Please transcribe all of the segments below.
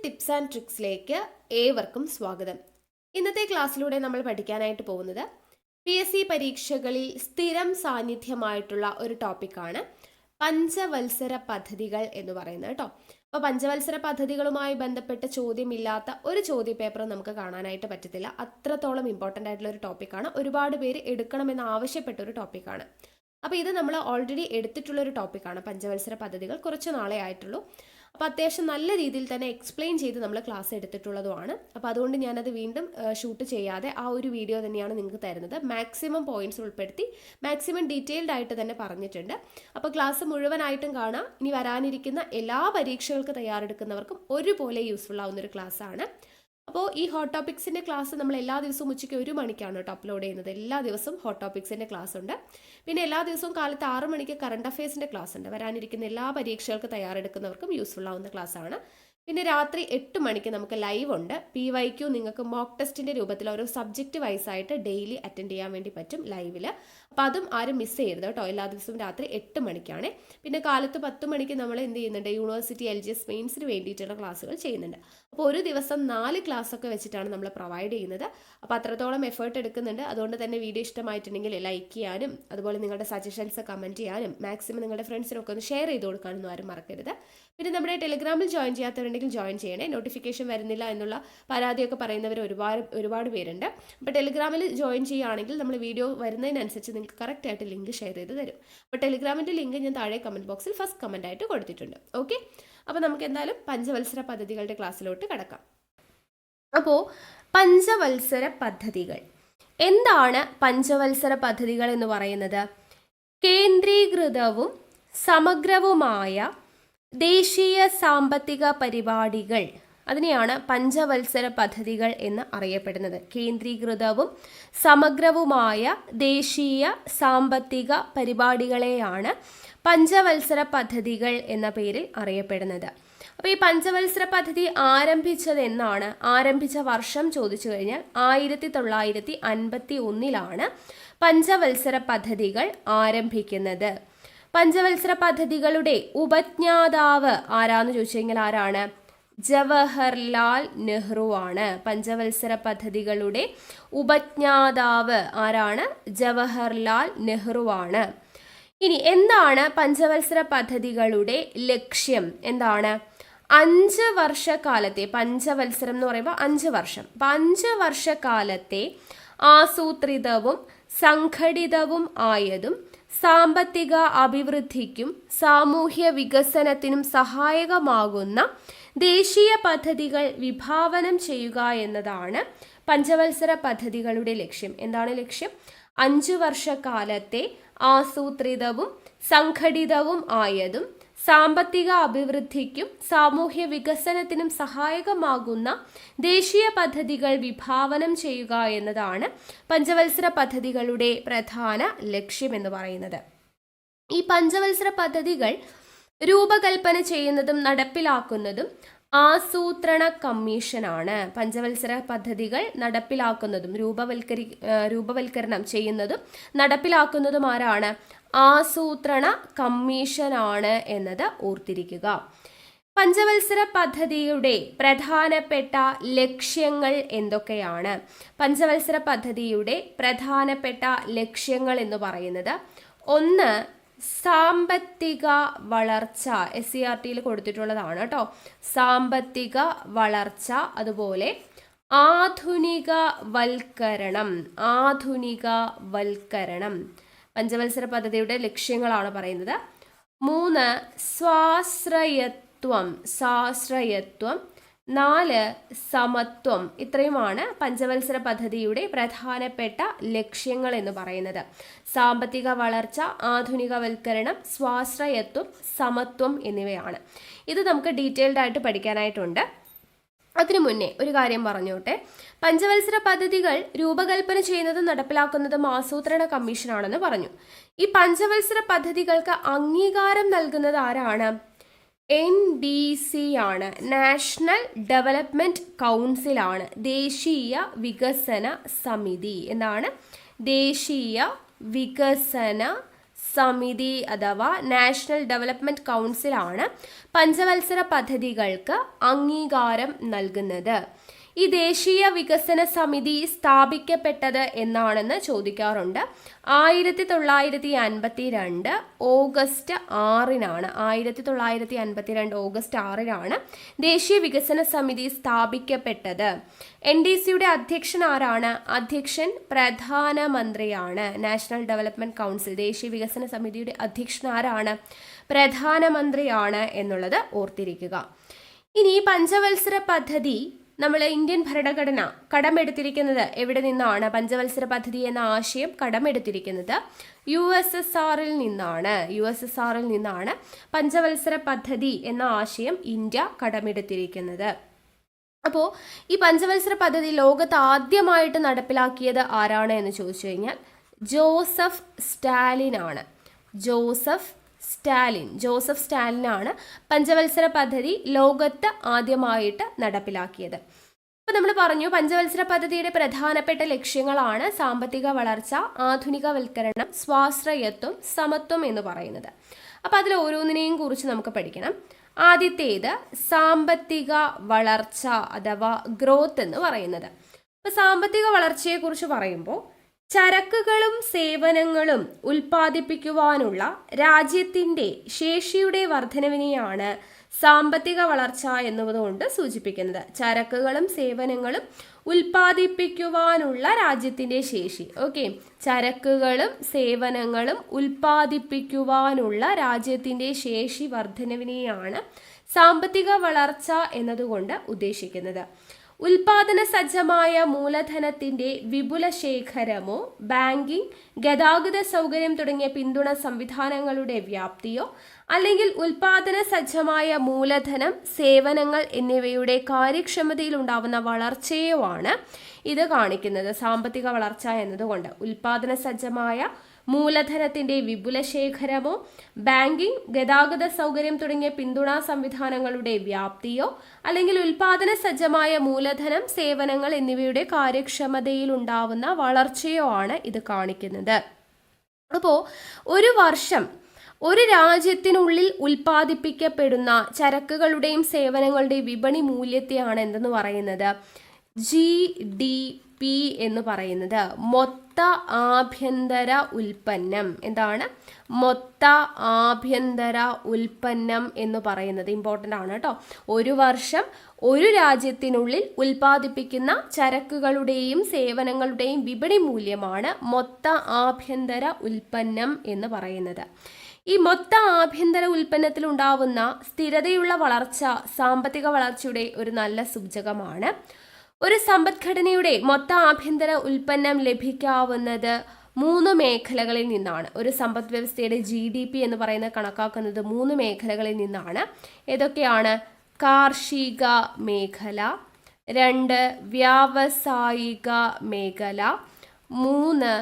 Tips and ട്രിക്സിലേക്ക് ഏവർക്കും സ്വാഗതം. ഇന്നത്തെ ക്ലാസ്സിലൂടെ നമ്മൾ പഠിക്കാനായിട്ട് പോകുന്നത് PSC പരീക്ഷകളിൽ സ്ഥിരം സാന്നിധ്യമായിട്ടുള്ള ഒരു ടോപ്പിക്കാണ് പഞ്ചവത്സര പദ്ധതികൾ എന്ന് പറയുന്നത് കേട്ടോ. അപ്പോൾ പഞ്ചവത്സര പദ്ധതികളുമായി ബന്ധപ്പെട്ട ചോദ്യമില്ലാത്ത ഒരു ചോദ്യപേപ്പർ നമുക്ക് കാണാനായിട്ട് പറ്റത്തില്ല. അത്രത്തോളം ഇമ്പോർട്ടൻ്റ് ആയിട്ടുള്ള ഒരു ടോപ്പിക്കാണ്. ഒരുപാട് പേര് എടുക്കണമെന്ന് ആവശ്യപ്പെട്ട ഒരു ടോപ്പിക്കാണ്. അപ്പോൾ ഇത് നമ്മൾ ഓൾറെഡി എടുത്തിട്ടുള്ളൊരു ടോപ്പിക്കാണ്. പഞ്ചവത്സര പദ്ധതികൾ കുറച്ച് നാളെ ആയിട്ടുള്ളൂ. അപ്പോൾ അത്യാവശ്യം നല്ല രീതിയിൽ തന്നെ എക്സ്പ്ലെയിൻ ചെയ്ത് നമ്മൾ ക്ലാസ് എടുത്തിട്ടുള്ളതുമാണ്. അപ്പോൾ അതുകൊണ്ട് ഞാനത് വീണ്ടും ഷൂട്ട് ചെയ്യാതെ ആ ഒരു വീഡിയോ തന്നെയാണ് നിങ്ങൾക്ക് തരുന്നത്. മാക്സിമം പോയിന്റ്സ് ഉൾപ്പെടുത്തി മാക്സിമം ഡീറ്റെയിൽഡ് ആയിട്ട് തന്നെ പറഞ്ഞിട്ടുണ്ട്. അപ്പോൾ ക്ലാസ് മുഴുവനായിട്ടും കാണാം. ഇനി വരാനിരിക്കുന്ന എല്ലാ പരീക്ഷകൾക്ക് തയ്യാറെടുക്കുന്നവർക്കും ഒരുപോലെ യൂസ്ഫുൾ ആവുന്ന ഒരു ക്ലാസ്സാണ്. അപ്പോൾ ഈ ഹോട്ട് ടോപ്പിക്സിൻ്റെ ക്ലാസ് നമ്മൾ എല്ലാ ദിവസവും ഉച്ചയ്ക്ക് 1 മണിക്കാണ് കേട്ടോ അപ്ലോഡ് ചെയ്യുന്നത്. എല്ലാ ദിവസവും ഹോട്ട് ടോപ്പിക്സിൻ്റെ ക്ലാസ് ഉണ്ട്. പിന്നെ എല്ലാ ദിവസവും കാലത്ത് 6 മണിക്ക് കറണ്ട് അഫയേഴ്സിൻ്റെ ക്ലാസ് ഉണ്ട്. വരാനിരിക്കുന്ന എല്ലാ പരീക്ഷകൾക്ക് തയ്യാറെടുക്കുന്നവർക്കും യൂസ്ഫുൾ ആവുന്ന ക്ലാസ്സാണ്. പിന്നെ രാത്രി 8 മണിക്ക് നമുക്ക് ലൈവ് ഉണ്ട്. PYQ നിങ്ങൾക്ക് മോക്ക് ടെസ്റ്റിൻ്റെ രൂപത്തിൽ ഓരോ സബ്ജക്റ്റ് വൈസായിട്ട് ഡെയിലി അറ്റൻഡ് ചെയ്യാൻ വേണ്ടി പറ്റും ലൈവിൽ. അപ്പോൾ അതും ആരും മിസ് ചെയ്യരുത് കേട്ടോ. എല്ലാ ദിവസവും രാത്രി 8 മണിക്കാണ്. പിന്നെ കാലത്ത് 10 മണിക്ക് നമ്മൾ എന്ത് ചെയ്യുന്നുണ്ട്, യൂണിവേഴ്സിറ്റി LGS മെയിൻസിന് വേണ്ടിയിട്ടുള്ള ക്ലാസ്സുകൾ ചെയ്യുന്നുണ്ട്. അപ്പോൾ ഒരു ദിവസം 4 ക്ലാസ്സൊക്കെ വെച്ചിട്ടാണ് നമ്മൾ പ്രൊവൈഡ് ചെയ്യുന്നത്. അപ്പോൾ അത്രത്തോളം എഫേർട്ട് എടുക്കുന്നുണ്ട്. അതുകൊണ്ട് തന്നെ വീഡിയോ ഇഷ്ടമായിട്ടുണ്ടെങ്കിൽ ലൈക്ക് ചെയ്യാനും അതുപോലെ നിങ്ങളുടെ സജഷൻസ് കമൻറ്റ് ചെയ്യാനും മാക്സിമം നിങ്ങളുടെ ഫ്രണ്ട്സിനൊക്കെ ഒന്ന് ഷെയർ ചെയ്ത് കൊടുക്കാനൊന്നും ആരും മറക്കരുത്. പിന്നെ നമ്മുടെ ടെലിഗ്രാമിൽ ജോയിൻ ചെയ്യാത്തവരുണ്ടെങ്കിൽ ജോയിൻ ചെയ്യണേ. നോട്ടിഫിക്കേഷൻ വരുന്നില്ല എന്നുള്ള പരാതിയൊക്കെ പറയുന്നവർ ഒരുപാട് പേരുണ്ട്. അപ്പോൾ ടെലിഗ്രാമിൽ ജോയിൻ ചെയ്യുകയാണെങ്കിൽ നമ്മൾ വീഡിയോ വരുന്നതിനനുസരിച്ച് നിങ്ങൾക്ക് കറക്റ്റായിട്ട് ലിങ്ക് ഷെയർ ചെയ്ത് തരും. അപ്പോൾ ടെലിഗ്രാമിൻ്റെ ലിങ്ക് ഞാൻ താഴെ കമൻറ്റ് ബോക്സിൽ ഫസ്റ്റ് കമൻ്റ് ആയിട്ട് കൊടുത്തിട്ടുണ്ട്. ഓക്കെ, അപ്പോൾ നമുക്ക് എന്തായാലും പഞ്ചവത്സര പദ്ധതികളുടെ ക്ലാസ്സിലോട്ട് കടക്കാം. അപ്പോൾ പഞ്ചവത്സര പദ്ധതികൾ എന്താണ്? പഞ്ചവത്സര പദ്ധതികൾ എന്ന് പറയുന്നത് കേന്ദ്രീകൃതവും സമഗ്രവുമായ ദേശീയ സാമ്പത്തിക പരിപാടികൾ, അതിനെയാണ് പഞ്ചവത്സര പദ്ധതികൾ എന്ന് അറിയപ്പെടുന്നത്. കേന്ദ്രീകൃതവും സമഗ്രവുമായ ദേശീയ സാമ്പത്തിക പരിപാടികളെയാണ് പഞ്ചവത്സര പദ്ധതികൾ എന്ന പേരിൽ അറിയപ്പെടുന്നത്. അപ്പോൾ ഈ പഞ്ചവത്സര പദ്ധതി ആരംഭിച്ചത് എന്നാണ്? ആരംഭിച്ച വർഷം ചോദിച്ചു കഴിഞ്ഞാൽ 1951 പഞ്ചവത്സര പദ്ധതികൾ ആരംഭിക്കുന്നത്. പഞ്ചവത്സര പദ്ധതികളുടെ ഉപജ്ഞാതാവ് ആരാന്ന് ചോദിച്ചു കഴിഞ്ഞാൽ ആരാണ്? ജവഹർലാൽ നെഹ്റു ആണ്. പഞ്ചവത്സര പദ്ധതികളുടെ ഉപജ്ഞാതാവ് ആരാണ്? ജവഹർലാൽ നെഹ്റു ആണ്. ഇനി എന്താണ് പഞ്ചവത്സര പദ്ധതികളുടെ ലക്ഷ്യം? എന്താണ്? 5 വർഷക്കാലത്തെ, പഞ്ചവത്സരം എന്ന് പറയുമ്പോൾ 5 വർഷം, 5 വർഷക്കാലത്തെ ആസൂത്രിതവും സംഘടിതവും ആയതും സാമ്പത്തിക അഭിവൃദ്ധിക്കും സാമൂഹ്യ വികസനത്തിനും സഹായകമാകുന്ന ദേശീയ പദ്ധതികൾ വിഭാവനം ചെയ്യുക എന്നതാണ് പഞ്ചവത്സര പദ്ധതികളുടെ ലക്ഷ്യം. എന്താണ് ലക്ഷ്യം? 5 വർഷക്കാലത്തെ ആസൂത്രിതവും സംഘടിതവും ആയതും സാമ്പത്തിക അഭിവൃദ്ധിക്കും സാമൂഹ്യ വികസനത്തിനും സഹായകമാകുന്ന ദേശീയ പദ്ധതികൾ വിഭാവനം ചെയ്യുക എന്നതാണ് പഞ്ചവത്സര പദ്ധതികളുടെ പ്രധാന ലക്ഷ്യം എന്ന് പറയുന്നത്. ഈ പഞ്ചവത്സര പദ്ധതികൾ രൂപകൽപ്പന ചെയ്യുന്നതും നടപ്പിലാക്കുന്നതും ആസൂത്രണ കമ്മീഷനാണ്. പഞ്ചവത്സര പദ്ധതികൾ നടപ്പിലാക്കുന്നതും രൂപവൽക്കരണം ചെയ്യുന്നതും നടപ്പിലാക്കുന്നതും ആരാണ്? ആസൂത്രണ കമ്മീഷനാണ് എന്നത് ഓർത്തിരിക്കുക. പഞ്ചവത്സര പദ്ധതിയുടെ പ്രധാനപ്പെട്ട ലക്ഷ്യങ്ങൾ എന്തൊക്കെയാണ്? പഞ്ചവത്സര പദ്ധതിയുടെ പ്രധാനപ്പെട്ട ലക്ഷ്യങ്ങൾ എന്ന് പറയുന്നത്, 1 സാമ്പത്തിക വളർച്ച. SCERTയിൽ കൊടുത്തിട്ടുള്ളതാണ് കേട്ടോ. സാമ്പത്തിക വളർച്ച. അതുപോലെ ആധുനികവൽക്കരണം. പഞ്ചവത്സര പദ്ധതിയുടെ ലക്ഷ്യങ്ങളാണ് പറയുന്നത്. 3 സ്വാശ്രയത്വം. 4 സമത്വം. ഇത്രയുമാണ് പഞ്ചവത്സര പദ്ധതിയുടെ പ്രധാനപ്പെട്ട ലക്ഷ്യങ്ങൾ എന്ന് പറയുന്നത്. സാമ്പത്തിക വളർച്ച, ആധുനികവൽക്കരണം, സ്വാശ്രയത്വം, സമത്വം എന്നിവയാണ്. ഇത് നമുക്ക് ഡീറ്റെയിൽഡ് ആയിട്ട് പഠിക്കാനായിട്ടുണ്ട്. അതിനു മുന്നേ ഒരു കാര്യം പറഞ്ഞോട്ടെ. പഞ്ചവത്സര പദ്ധതികൾ രൂപകൽപ്പന ചെയ്യുന്നതും നടപ്പിലാക്കുന്നതും ആസൂത്രണ കമ്മീഷനാണെന്ന് പറഞ്ഞു. ഈ പഞ്ചവത്സര പദ്ധതികൾക്ക് അംഗീകാരം നൽകുന്നത് ആരാണ്? NDC ആണ്. നാഷണൽ ഡെവലപ്മെന്റ് കൗൺസിൽ ആണ്. ദേശീയ വികസന സമിതി. എന്താണ്? ദേശീയ വികസന സമിതി അഥവാ നാഷണൽ ഡെവലപ്മെന്റ് കൗൺസിലാണ് പഞ്ചവത്സര പദ്ധതികൾക്ക് അംഗീകാരം നൽകുന്നത്. ഈ ദേശീയ വികസന സമിതി സ്ഥാപിക്കപ്പെട്ടത് എന്നാണെന്ന് ചോദിക്കാറുണ്ട്. 1952 ഓഗസ്റ്റ് 6-നാണ്. 1952 ഓഗസ്റ്റ് 6-നാണ് ദേശീയ വികസന സമിതി സ്ഥാപിക്കപ്പെട്ടത്. NDCയുടെ അധ്യക്ഷൻ ആരാണ്? അധ്യക്ഷൻ പ്രധാനമന്ത്രിയാണ്. നാഷണൽ ഡെവലപ്മെന്റ് കൗൺസിൽ ദേശീയ വികസന സമിതിയുടെ അധ്യക്ഷൻ ആരാണ്? പ്രധാനമന്ത്രിയാണ് എന്നുള്ളത് ഓർത്തിരിക്കുക. ഇനി പഞ്ചവത്സര പദ്ധതി നമ്മൾ ഇന്ത്യൻ ഭരണഘടന കടമെടുത്തിരിക്കുന്നത് എവിടെ നിന്നാണ്? പഞ്ചവത്സര പദ്ധതി എന്ന ആശയം കടമെടുത്തിരിക്കുന്നത് USSRൽ നിന്നാണ് പഞ്ചവത്സര പദ്ധതി എന്ന ആശയം ഇന്ത്യ കടമെടുത്തിരിക്കുന്നത്. അപ്പോൾ ഈ പഞ്ചവത്സര പദ്ധതി ലോകത്ത് ആദ്യമായിട്ട് നടപ്പിലാക്കിയത് ആരാണ് എന്ന് ചോദിച്ചു കഴിഞ്ഞാൽ ജോസഫ് സ്റ്റാലിനാണ് പഞ്ചവത്സര പദ്ധതി ലോകത്ത് ആദ്യമായിട്ട് നടപ്പിലാക്കിയത്. അപ്പോൾ നമ്മൾ പറഞ്ഞു പഞ്ചവത്സര പദ്ധതിയുടെ പ്രധാനപ്പെട്ട ലക്ഷ്യങ്ങളാണ് സാമ്പത്തിക വളർച്ച, ആധുനികവൽക്കരണം, സ്വാശ്രയത്വം, സമത്വം എന്ന് പറയുന്നത്. അപ്പോൾ അതിൽ ഓരോന്നിനെയും കുറിച്ച് നമുക്ക് പഠിക്കണം. ആദ്യത്തേത് സാമ്പത്തിക വളർച്ച അഥവാ ഗ്രോത്ത് എന്ന് പറയുന്നത്. അപ്പോൾ സാമ്പത്തിക വളർച്ചയെക്കുറിച്ച് പറയുമ്പോൾ ചരക്കുകളും സേവനങ്ങളും ഉൽപ്പാദിപ്പിക്കുവാനുള്ള രാജ്യത്തിൻ്റെ ശേഷിയുടെ വർധനവിനെയാണ് സാമ്പത്തിക വളർച്ച എന്നുകൊണ്ട് സൂചിപ്പിക്കുന്നത്. ചരക്കുകളും സേവനങ്ങളും ഉൽപ്പാദിപ്പിക്കുവാനുള്ള രാജ്യത്തിൻ്റെ ശേഷി. ചരക്കുകളും സേവനങ്ങളും ഉൽപ്പാദിപ്പിക്കുവാനുള്ള രാജ്യത്തിൻ്റെ ശേഷി വർധനവിനെയാണ് സാമ്പത്തിക വളർച്ച എന്നതുകൊണ്ട് ഉദ്ദേശിക്കുന്നത്. ഉൽപാദന സജ്ജമായ മൂലധനത്തിന്റെ വിപുല ശേഖരമോ ബാങ്കിംഗ്, ഗതാഗത സൗകര്യം തുടങ്ങിയ പിന്തുണ സംവിധാനങ്ങളുടെ വ്യാപ്തിയോ അല്ലെങ്കിൽ ഉൽപാദന സജ്ജമായ മൂലധനം, സേവനങ്ങൾ എന്നിവയുടെ കാര്യക്ഷമതയിൽ ഉണ്ടാവുന്ന വളർച്ചയോ ആണ് ഇത് കാണിക്കുന്നത്. സാമ്പത്തിക വളർച്ച എന്നതുകൊണ്ട് ഉൽപാദന സജ്ജമായ മൂലധനത്തിന്റെ വിപുല ശേഖരമോ ബാങ്കിംഗ്, ഗതാഗത സൗകര്യം തുടങ്ങിയ പിന്തുണാ സംവിധാനങ്ങളുടെ വ്യാപ്തിയോ അല്ലെങ്കിൽ ഉൽപാദന സജ്ജമായ മൂലധനം, സേവനങ്ങൾ എന്നിവയുടെ കാര്യക്ഷമതയിൽ ഉണ്ടാവുന്ന വളർച്ചയോ ആണ് ഇത് കാണിക്കുന്നത്. അപ്പോൾ ഒരു വർഷം ഒരു രാജ്യത്തിനുള്ളിൽ ഉൽപ്പാദിപ്പിക്കപ്പെടുന്ന ചരക്കുകളുടെയും സേവനങ്ങളുടെയും വിപണി മൂല്യത്തെയാണ് എന്തെന്ന് പറയുന്നത്? GDP എന്ന് പറയുന്നത്. മൊത്ത ആഭ്യന്തര ഉൽപ്പന്നം. എന്താണ് മൊത്ത ആഭ്യന്തര ഉൽപ്പന്നം എന്ന് പറയുന്നത്? ഇമ്പോർട്ടൻ്റ് ആണ് കേട്ടോ. ഒരു വർഷം ഒരു രാജ്യത്തിനുള്ളിൽ ഉൽപ്പാദിപ്പിക്കുന്ന ചരക്കുകളുടെയും സേവനങ്ങളുടെയും വിപണി മൂല്യമാണ് മൊത്ത ആഭ്യന്തര ഉൽപ്പന്നം എന്ന് പറയുന്നത്. ഈ മൊത്ത ആഭ്യന്തര ഉൽപ്പന്നത്തിൽ ഉണ്ടാവുന്ന സ്ഥിരതയുള്ള വളർച്ച സാമ്പത്തിക വളർച്ചയുടെ ഒരു നല്ല സൂചകമാണ്. ഒരു സമ്പദ്ഘടനയുടെ മൊത്ത ആഭ്യന്തര ഉൽപ്പന്നം ലഭിക്കാവുന്നത് 3 മേഖലകളിൽ നിന്നാണ്. ഒരു സമ്പദ് വ്യവസ്ഥയുടെ GDP എന്ന് പറയുന്നത് കണക്കാക്കുന്നത് 3 മേഖലകളിൽ നിന്നാണ്. ഏതൊക്കെയാണ്? കാർഷിക മേഖല, 2 വ്യാവസായിക മേഖല, 3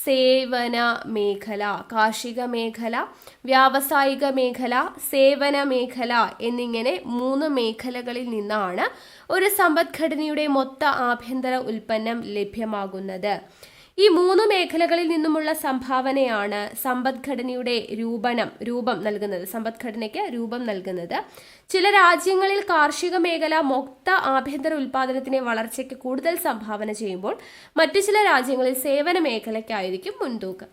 സേവന മേഖല. കാർഷിക മേഖല, വ്യാവസായിക മേഖല, സേവന മേഖല എന്നിങ്ങനെ 3 മേഖലകളിൽ നിന്നാണ് ഒരു സമ്പദ്ഘടനയുടെ മൊത്ത ആഭ്യന്തര ഉൽപ്പന്നം ലഭ്യമാകുന്നത്. ഈ 3 മേഖലകളിൽ നിന്നുമുള്ള സംഭാവനയാണ് സമ്പദ്ഘടനയുടെ രൂപം നൽകുന്നത്. സമ്പദ്ഘടനയ്ക്ക് രൂപം നൽകുന്നത്. ചില രാജ്യങ്ങളിൽ കാർഷിക മേഖല മൊത്ത ആഭ്യന്തര ഉൽപാദനത്തിന്റെ വളർച്ചയ്ക്ക് കൂടുതൽ സംഭാവന ചെയ്യുമ്പോൾ മറ്റു ചില രാജ്യങ്ങളിൽ സേവന മേഖലയ്ക്കായിരിക്കും മുൻതൂക്കം.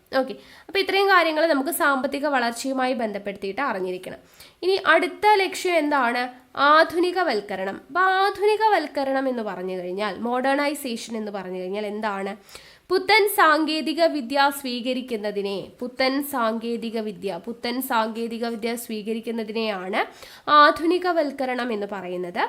അപ്പോൾ ഇത്രയും കാര്യങ്ങൾ നമുക്ക് സാമ്പത്തിക വളർച്ചയുമായി ബന്ധപ്പെടുത്തിയിട്ട് അറിഞ്ഞിരിക്കണം. ഇനി അടുത്ത ലക്ഷ്യം എന്താണ്? ആധുനികവൽക്കരണം. അപ്പോൾ ആധുനികവൽക്കരണം എന്ന് പറഞ്ഞു കഴിഞ്ഞാൽ, മോഡേണൈസേഷൻ എന്ന് പറഞ്ഞു കഴിഞ്ഞാൽ എന്താണ്? പുത്തൻ സാങ്കേതിക വിദ്യ സ്വീകരിക്കുന്നതിനെയാണ് ആധുനികവൽക്കരണം എന്ന് പറയുന്നത്.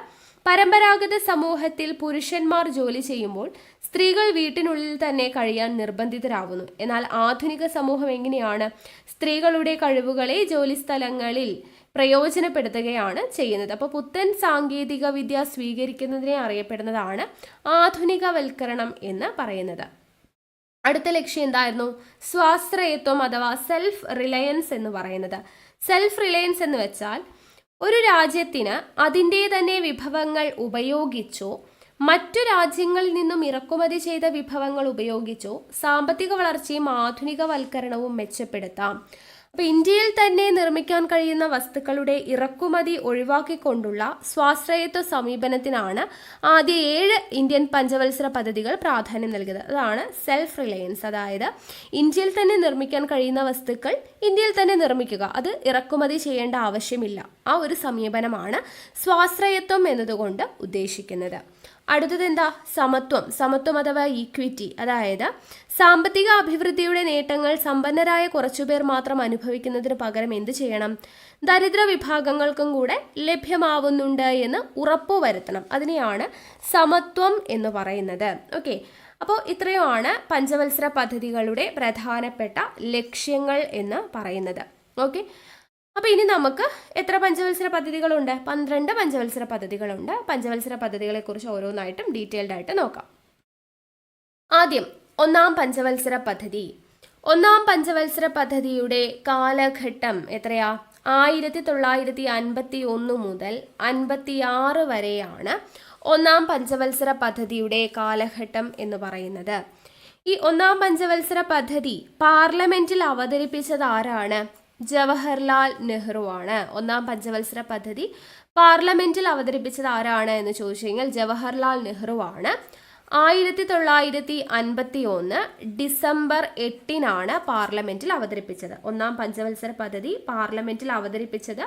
പരമ്പരാഗത സമൂഹത്തിൽ പുരുഷന്മാർ ജോലി ചെയ്യുമ്പോൾ സ്ത്രീകൾ വീട്ടിനുള്ളിൽ തന്നെ കഴിയാൻ നിർബന്ധിതരാകുന്നു. എന്നാൽ ആധുനിക സമൂഹം എങ്ങനെയാണ്? സ്ത്രീകളുടെ കഴിവുകളെ ജോലിസ്ഥലങ്ങളിൽ പ്രയോജനപ്പെടുത്തുകയാണ് ചെയ്യുന്നത്. അപ്പോൾ പുത്തൻ സാങ്കേതിക വിദ്യ സ്വീകരിക്കുന്നതിനെ അറിയപ്പെടുന്നതാണ് ആധുനികവൽക്കരണം എന്ന് പറയുന്നത്. അടുത്ത ലക്ഷ്യം എന്തായിരുന്നു? സ്വാശ്രയത്വം അഥവാ സെൽഫ് റിലയൻസ് എന്ന് പറയുന്നത്. സെൽഫ് റിലയൻസ് എന്ന് വെച്ചാൽ ഒരു രാജ്യത്തിന് അതിൻ്റെ തന്നെ വിഭവങ്ങൾ ഉപയോഗിച്ചോ മറ്റു രാജ്യങ്ങളിൽ നിന്നും ഇറക്കുമതി ചെയ്ത വിഭവങ്ങൾ ഉപയോഗിച്ചോ സാമ്പത്തിക വളർച്ചയും ആധുനികവൽക്കരണവും മെച്ചപ്പെടുത്താം. അപ്പോൾ ഇന്ത്യയിൽ തന്നെ നിർമ്മിക്കാൻ കഴിയുന്ന വസ്തുക്കളുടെ ഇറക്കുമതി ഒഴിവാക്കിക്കൊണ്ടുള്ള സ്വാശ്രയത്വ സമീപനത്തിനാണ് ആദ്യ 7 ഇന്ത്യൻ പഞ്ചവത്സര പദ്ധതികൾ പ്രാധാന്യം നൽകിയത്. അതാണ് സെൽഫ് റിലയൻസ്. അതായത് ഇന്ത്യയിൽ തന്നെ നിർമ്മിക്കാൻ കഴിയുന്ന വസ്തുക്കൾ ഇന്ത്യയിൽ തന്നെ നിർമ്മിക്കുക, അത് ഇറക്കുമതി ചെയ്യേണ്ട ആവശ്യമില്ല. ആ ഒരു സമീപനമാണ് സ്വാശ്രയത്വം എന്നതുകൊണ്ട് ഉദ്ദേശിക്കുന്നത്. അടുത്തത് എന്താ? സമത്വം അഥവാ ഈക്വിറ്റി. അതായത് സാമ്പത്തിക അഭിവൃദ്ധിയുടെ നേട്ടങ്ങൾ സമ്പന്നരായ കുറച്ചുപേർ മാത്രം അനുഭവിക്കുന്നതിന് പകരം എന്ത് ചെയ്യണം? ദരിദ്ര വിഭാഗങ്ങൾക്കും കൂടെ ലഭ്യമാവുന്നുണ്ട് എന്ന് ഉറപ്പുവരുത്തണം. അതിനെയാണ് സമത്വം എന്ന് പറയുന്നത്. ഓക്കെ, അപ്പോൾ ഇത്രയുമാണ് പഞ്ചവത്സര പദ്ധതികളുടെ പ്രധാനപ്പെട്ട ലക്ഷ്യങ്ങൾ എന്ന് പറയുന്നത്. ഓക്കെ, അപ്പോൾ ഇനി നമുക്ക് എത്ര പഞ്ചവത്സര പദ്ധതികളുണ്ട്? 12 പഞ്ചവത്സര പദ്ധതികളുണ്ട്. പഞ്ചവത്സര പദ്ധതികളെക്കുറിച്ച് ഓരോന്നായിട്ടും ഡീറ്റെയിൽഡ് ആയിട്ട് നോക്കാം. ആദ്യം ഒന്നാം പഞ്ചവത്സര പദ്ധതി. ഒന്നാം പഞ്ചവത്സര പദ്ധതിയുടെ കാലഘട്ടം എത്രയാ? 1951 മുതൽ 56 വരെയാണ് ഒന്നാം പഞ്ചവത്സര പദ്ധതിയുടെ കാലഘട്ടം എന്ന് പറയുന്നത്. ഈ ഒന്നാം പഞ്ചവത്സര പദ്ധതി പാർലമെന്റിൽ അവതരിപ്പിച്ചത് ആരാണ്? ജവഹർലാൽ നെഹ്റു ആണ്. ഒന്നാം പഞ്ചവത്സര പദ്ധതി പാർലമെന്റിൽ അവതരിപ്പിച്ചത് ആരാണ് എന്ന് ചോദിച്ചു കഴിഞ്ഞാൽ ജവഹർലാൽ നെഹ്റു ആണ്. 1951 ഡിസംബർ 8-നാണ് പാർലമെന്റിൽ അവതരിപ്പിച്ചത്. ഒന്നാം പഞ്ചവത്സര പദ്ധതി പാർലമെന്റിൽ അവതരിപ്പിച്ചത്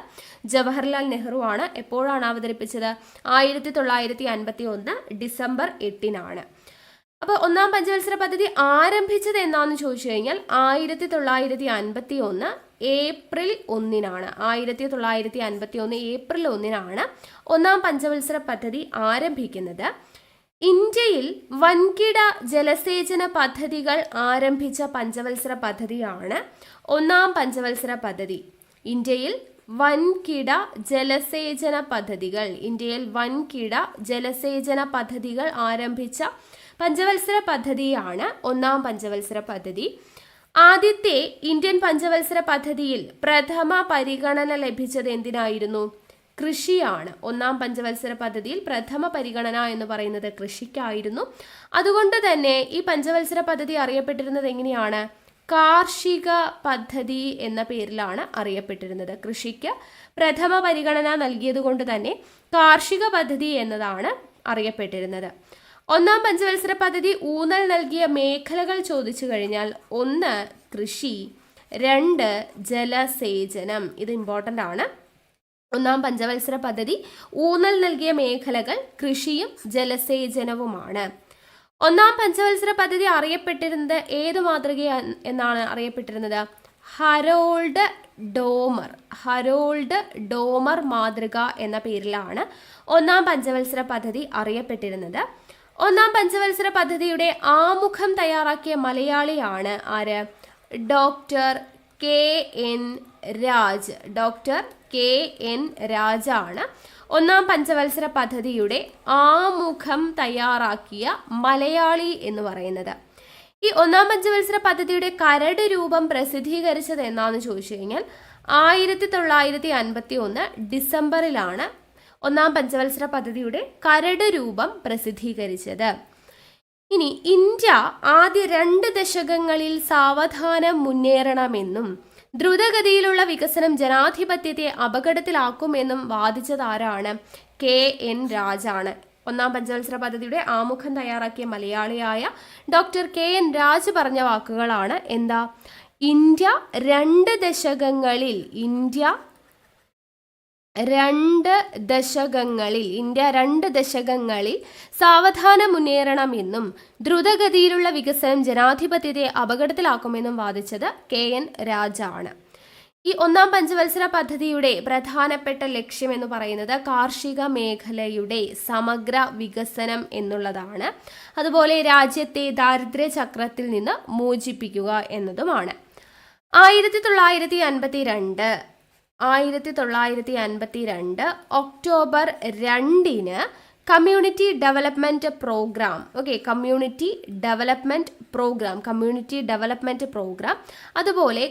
ജവഹർലാൽ നെഹ്റു ആണ്. എപ്പോഴാണ് അവതരിപ്പിച്ചത്? 1951 ഡിസംബർ 8-നാണ്. അപ്പോൾ ഒന്നാം പഞ്ചവത്സര പദ്ധതി ആരംഭിച്ചത് എന്നാന്ന് ചോദിച്ചു കഴിഞ്ഞാൽ 1951 ഏപ്രിൽ 1-നാണ്. 1951 ഏപ്രിൽ 1-നാണ് ഒന്നാം പഞ്ചവത്സര പദ്ധതി ആരംഭിക്കുന്നത്. ഇന്ത്യയിൽ വൻകിട ജലസേചന പദ്ധതികൾ ആരംഭിച്ച പഞ്ചവത്സര പദ്ധതിയാണ് ഒന്നാം പഞ്ചവത്സര പദ്ധതി. ഇന്ത്യയിൽ വൻകിട ജലസേചന പദ്ധതികൾ ആരംഭിച്ച പഞ്ചവത്സര പദ്ധതിയാണ് ഒന്നാം പഞ്ചവത്സര പദ്ധതി. ആദ്യത്തെ ഇന്ത്യൻ പഞ്ചവത്സര പദ്ധതിയിൽ പ്രഥമ പരിഗണന ലഭിച്ചത് എന്തിനായിരുന്നു? കൃഷിയാണ്. ഒന്നാം പഞ്ചവത്സര പദ്ധതിയിൽ പ്രഥമ പരിഗണന എന്ന് പറയുന്നത് കൃഷിക്കായിരുന്നു. അതുകൊണ്ട് തന്നെ ഈ പഞ്ചവത്സര പദ്ധതി അറിയപ്പെട്ടിരുന്നത് എങ്ങനെയാണ്? കാർഷിക പദ്ധതി എന്ന പേരിലാണ് അറിയപ്പെട്ടിരുന്നത്. കൃഷിക്ക് പ്രഥമ പരിഗണന നൽകിയത് കൊണ്ട് തന്നെ കാർഷിക പദ്ധതി എന്നതാണ് അറിയപ്പെട്ടിരുന്നത്. ഒന്നാം പഞ്ചവത്സര പദ്ധതി ഊന്നൽ നൽകിയ മേഖലകൾ ചോദിച്ചു കഴിഞ്ഞാൽ 1 കൃഷി, 2 ജലസേചനം. ഇത് ഇമ്പോർട്ടൻ്റ് ആണ്. ഒന്നാം പഞ്ചവത്സര പദ്ധതി ഊന്നൽ നൽകിയ മേഖലകൾ കൃഷിയും ജലസേചനവുമാണ്. ഒന്നാം പഞ്ചവത്സര പദ്ധതി അറിയപ്പെട്ടിരുന്നത് ഏത് മാതൃക എന്നാണ് അറിയപ്പെട്ടിരുന്നത്? ഹരോൾഡ് ഡോമർ മാതൃക എന്ന പേരിലാണ് ഒന്നാം പഞ്ചവത്സര പദ്ധതി അറിയപ്പെട്ടിരുന്നത്. ഒന്നാം പഞ്ചവത്സര പദ്ധതിയുടെ ആമുഖം തയ്യാറാക്കിയ മലയാളിയാണ് ആര്? Doctor K N. രാജാണ് ഒന്നാം പഞ്ചവത്സര പദ്ധതിയുടെ ആമുഖം തയ്യാറാക്കിയ മലയാളി എന്ന് പറയുന്നത്. ഈ ഒന്നാം പഞ്ചവത്സര പദ്ധതിയുടെ കരട് രൂപം പ്രസിദ്ധീകരിച്ചത് എന്നാന്ന് ചോദിച്ചു കഴിഞ്ഞാൽ 1951 ഡിസംബറിലാണ് ഒന്നാം പഞ്ചവത്സര പദ്ധതിയുടെ കരട് രൂപം പ്രസിദ്ധീകരിച്ചത്. ഇനി ഇന്ത്യ ആദ്യ 2 ദശകങ്ങളിൽ സാവധാനം മുന്നേറണമെന്നും ദ്രുതഗതിയിലുള്ള വികസനം ജനാധിപത്യത്തെ അപകടത്തിലാക്കുമെന്നും വാദിച്ചത് ആരാണ്? കെ.എൻ. രാജാണ്. ഒന്നാം പഞ്ചവത്സര പദ്ധതിയുടെ ആമുഖം തയ്യാറാക്കിയ മലയാളിയായ ഡോക്ടർ കെ.എൻ. രാജ് പറഞ്ഞ വാക്കുകളാണ്. എന്താ? ഇന്ത്യ 2 ദശകങ്ങളിൽ സാവധാനം മുന്നേറണമെന്നും ദ്രുതഗതിയിലുള്ള വികസനം ജനാധിപത്യത്തെ അപകടത്തിലാക്കുമെന്നും വാദിച്ചത് കെ.എൻ. രാജാണ്. ഈ ഒന്നാം പഞ്ചവത്സര പദ്ധതിയുടെ പ്രധാനപ്പെട്ട ലക്ഷ്യം എന്ന് പറയുന്നത് കാർഷിക മേഖലയുടെ സമഗ്ര വികസനം എന്നുള്ളതാണ്. അതുപോലെ രാജ്യത്തെ ദാരിദ്ര്യ ചക്രത്തിൽ നിന്ന് മോചിപ്പിക്കുക എന്നതുമാണ്. 1952 ഒക്ടോബർ 2-ന് കമ്മ്യൂണിറ്റി ഡെവലപ്മെന്റ് പ്രോഗ്രാം അതുപോലെ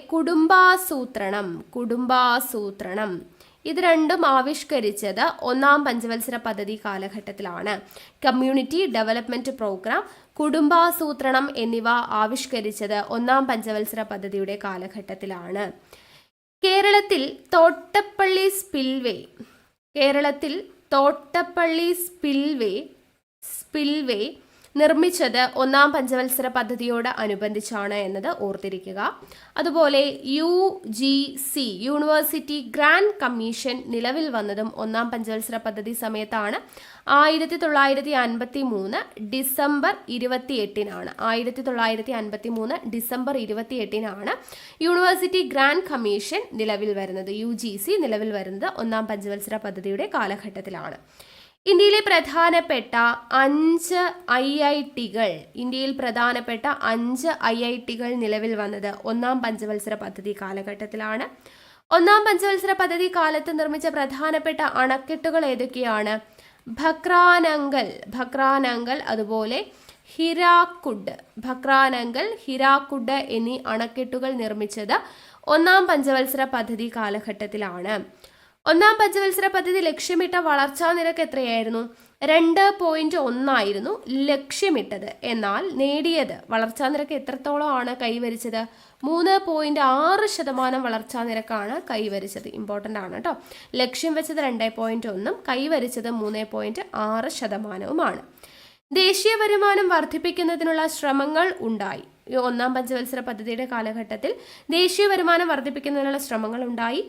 കുടുംബാസൂത്രണം ഇത് രണ്ടും ആവിഷ്കരിച്ചത് ഒന്നാം പഞ്ചവത്സര പദ്ധതി കാലഘട്ടത്തിലാണ്. കമ്മ്യൂണിറ്റി ഡെവലപ്മെന്റ് പ്രോഗ്രാം, കുടുംബാസൂത്രണം എന്നിവ ആവിഷ്കരിച്ചത് ഒന്നാം പഞ്ചവത്സര പദ്ധതിയുടെ കാലഘട്ടത്തിലാണ്. കേരളത്തിൽ തോട്ടപ്പള്ളി സ്പിൽവേ നിർമ്മിച്ചത് ഒന്നാം പഞ്ചവത്സര പദ്ധതിയോട് അനുബന്ധിച്ചാണ് എന്നത് ഓർത്തിരിക്കുക. അതുപോലെ UGC യൂണിവേഴ്സിറ്റി ഗ്രാൻഡ് കമ്മീഷൻ നിലവിൽ വന്നതും ഒന്നാം പഞ്ചവത്സര പദ്ധതി സമയത്താണ്. 1953 ഡിസംബർ 28-നാണ് യൂണിവേഴ്സിറ്റി ഗ്രാൻഡ് കമ്മീഷൻ നിലവിൽ വരുന്നത്. UGC നിലവിൽ വരുന്നത് ഒന്നാം പഞ്ചവത്സര പദ്ധതിയുടെ കാലഘട്ടത്തിലാണ്. ഇന്ത്യയിലെ പ്രധാനപ്പെട്ട 5 IITകൾ നിലവിൽ വന്നത് ഒന്നാം പഞ്ചവത്സര പദ്ധതി കാലഘട്ടത്തിലാണ്. ഒന്നാം പഞ്ചവത്സര പദ്ധതി കാലത്ത് നിർമ്മിച്ച പ്രധാനപ്പെട്ട അണക്കെട്ടുകൾ ഏതൊക്കെയാണ്? ഭക്രാനങ്കൽ, അതുപോലെ ഹിരാക്കുഡ് എന്നീ അണക്കെട്ടുകൾ നിർമ്മിച്ചത് ഒന്നാം പഞ്ചവത്സര പദ്ധതി കാലഘട്ടത്തിലാണ്. ഒന്നാം പഞ്ചവത്സര പദ്ധതി ലക്ഷ്യമിട്ട വളർച്ചാ നിരക്ക് എത്രയായിരുന്നു? 2.1 ആയിരുന്നു ലക്ഷ്യമിട്ടത്. എന്നാൽ നേടിയത് വളർച്ചാ നിരക്ക് എത്രത്തോളമാണ് കൈവരിച്ചത്? 3.6% വളർച്ചാ നിരക്കാണ് കൈവരിച്ചത്. ഇമ്പോർട്ടൻ്റ് ആണ് കേട്ടോ. ലക്ഷ്യം വെച്ചത് 2.1, കൈവരിച്ചത് 3.6%. ദേശീയ വരുമാനം വർദ്ധിപ്പിക്കുന്നതിനുള്ള ശ്രമങ്ങൾ ഉണ്ടായി. ഒന്നാം പഞ്ചവത്സര പദ്ധതിയുടെ കാലഘട്ടത്തിൽ ദേശീയ വരുമാനം വർദ്ധിപ്പിക്കുന്നതിനുള്ള ശ്രമങ്ങൾ ഉണ്ടായി.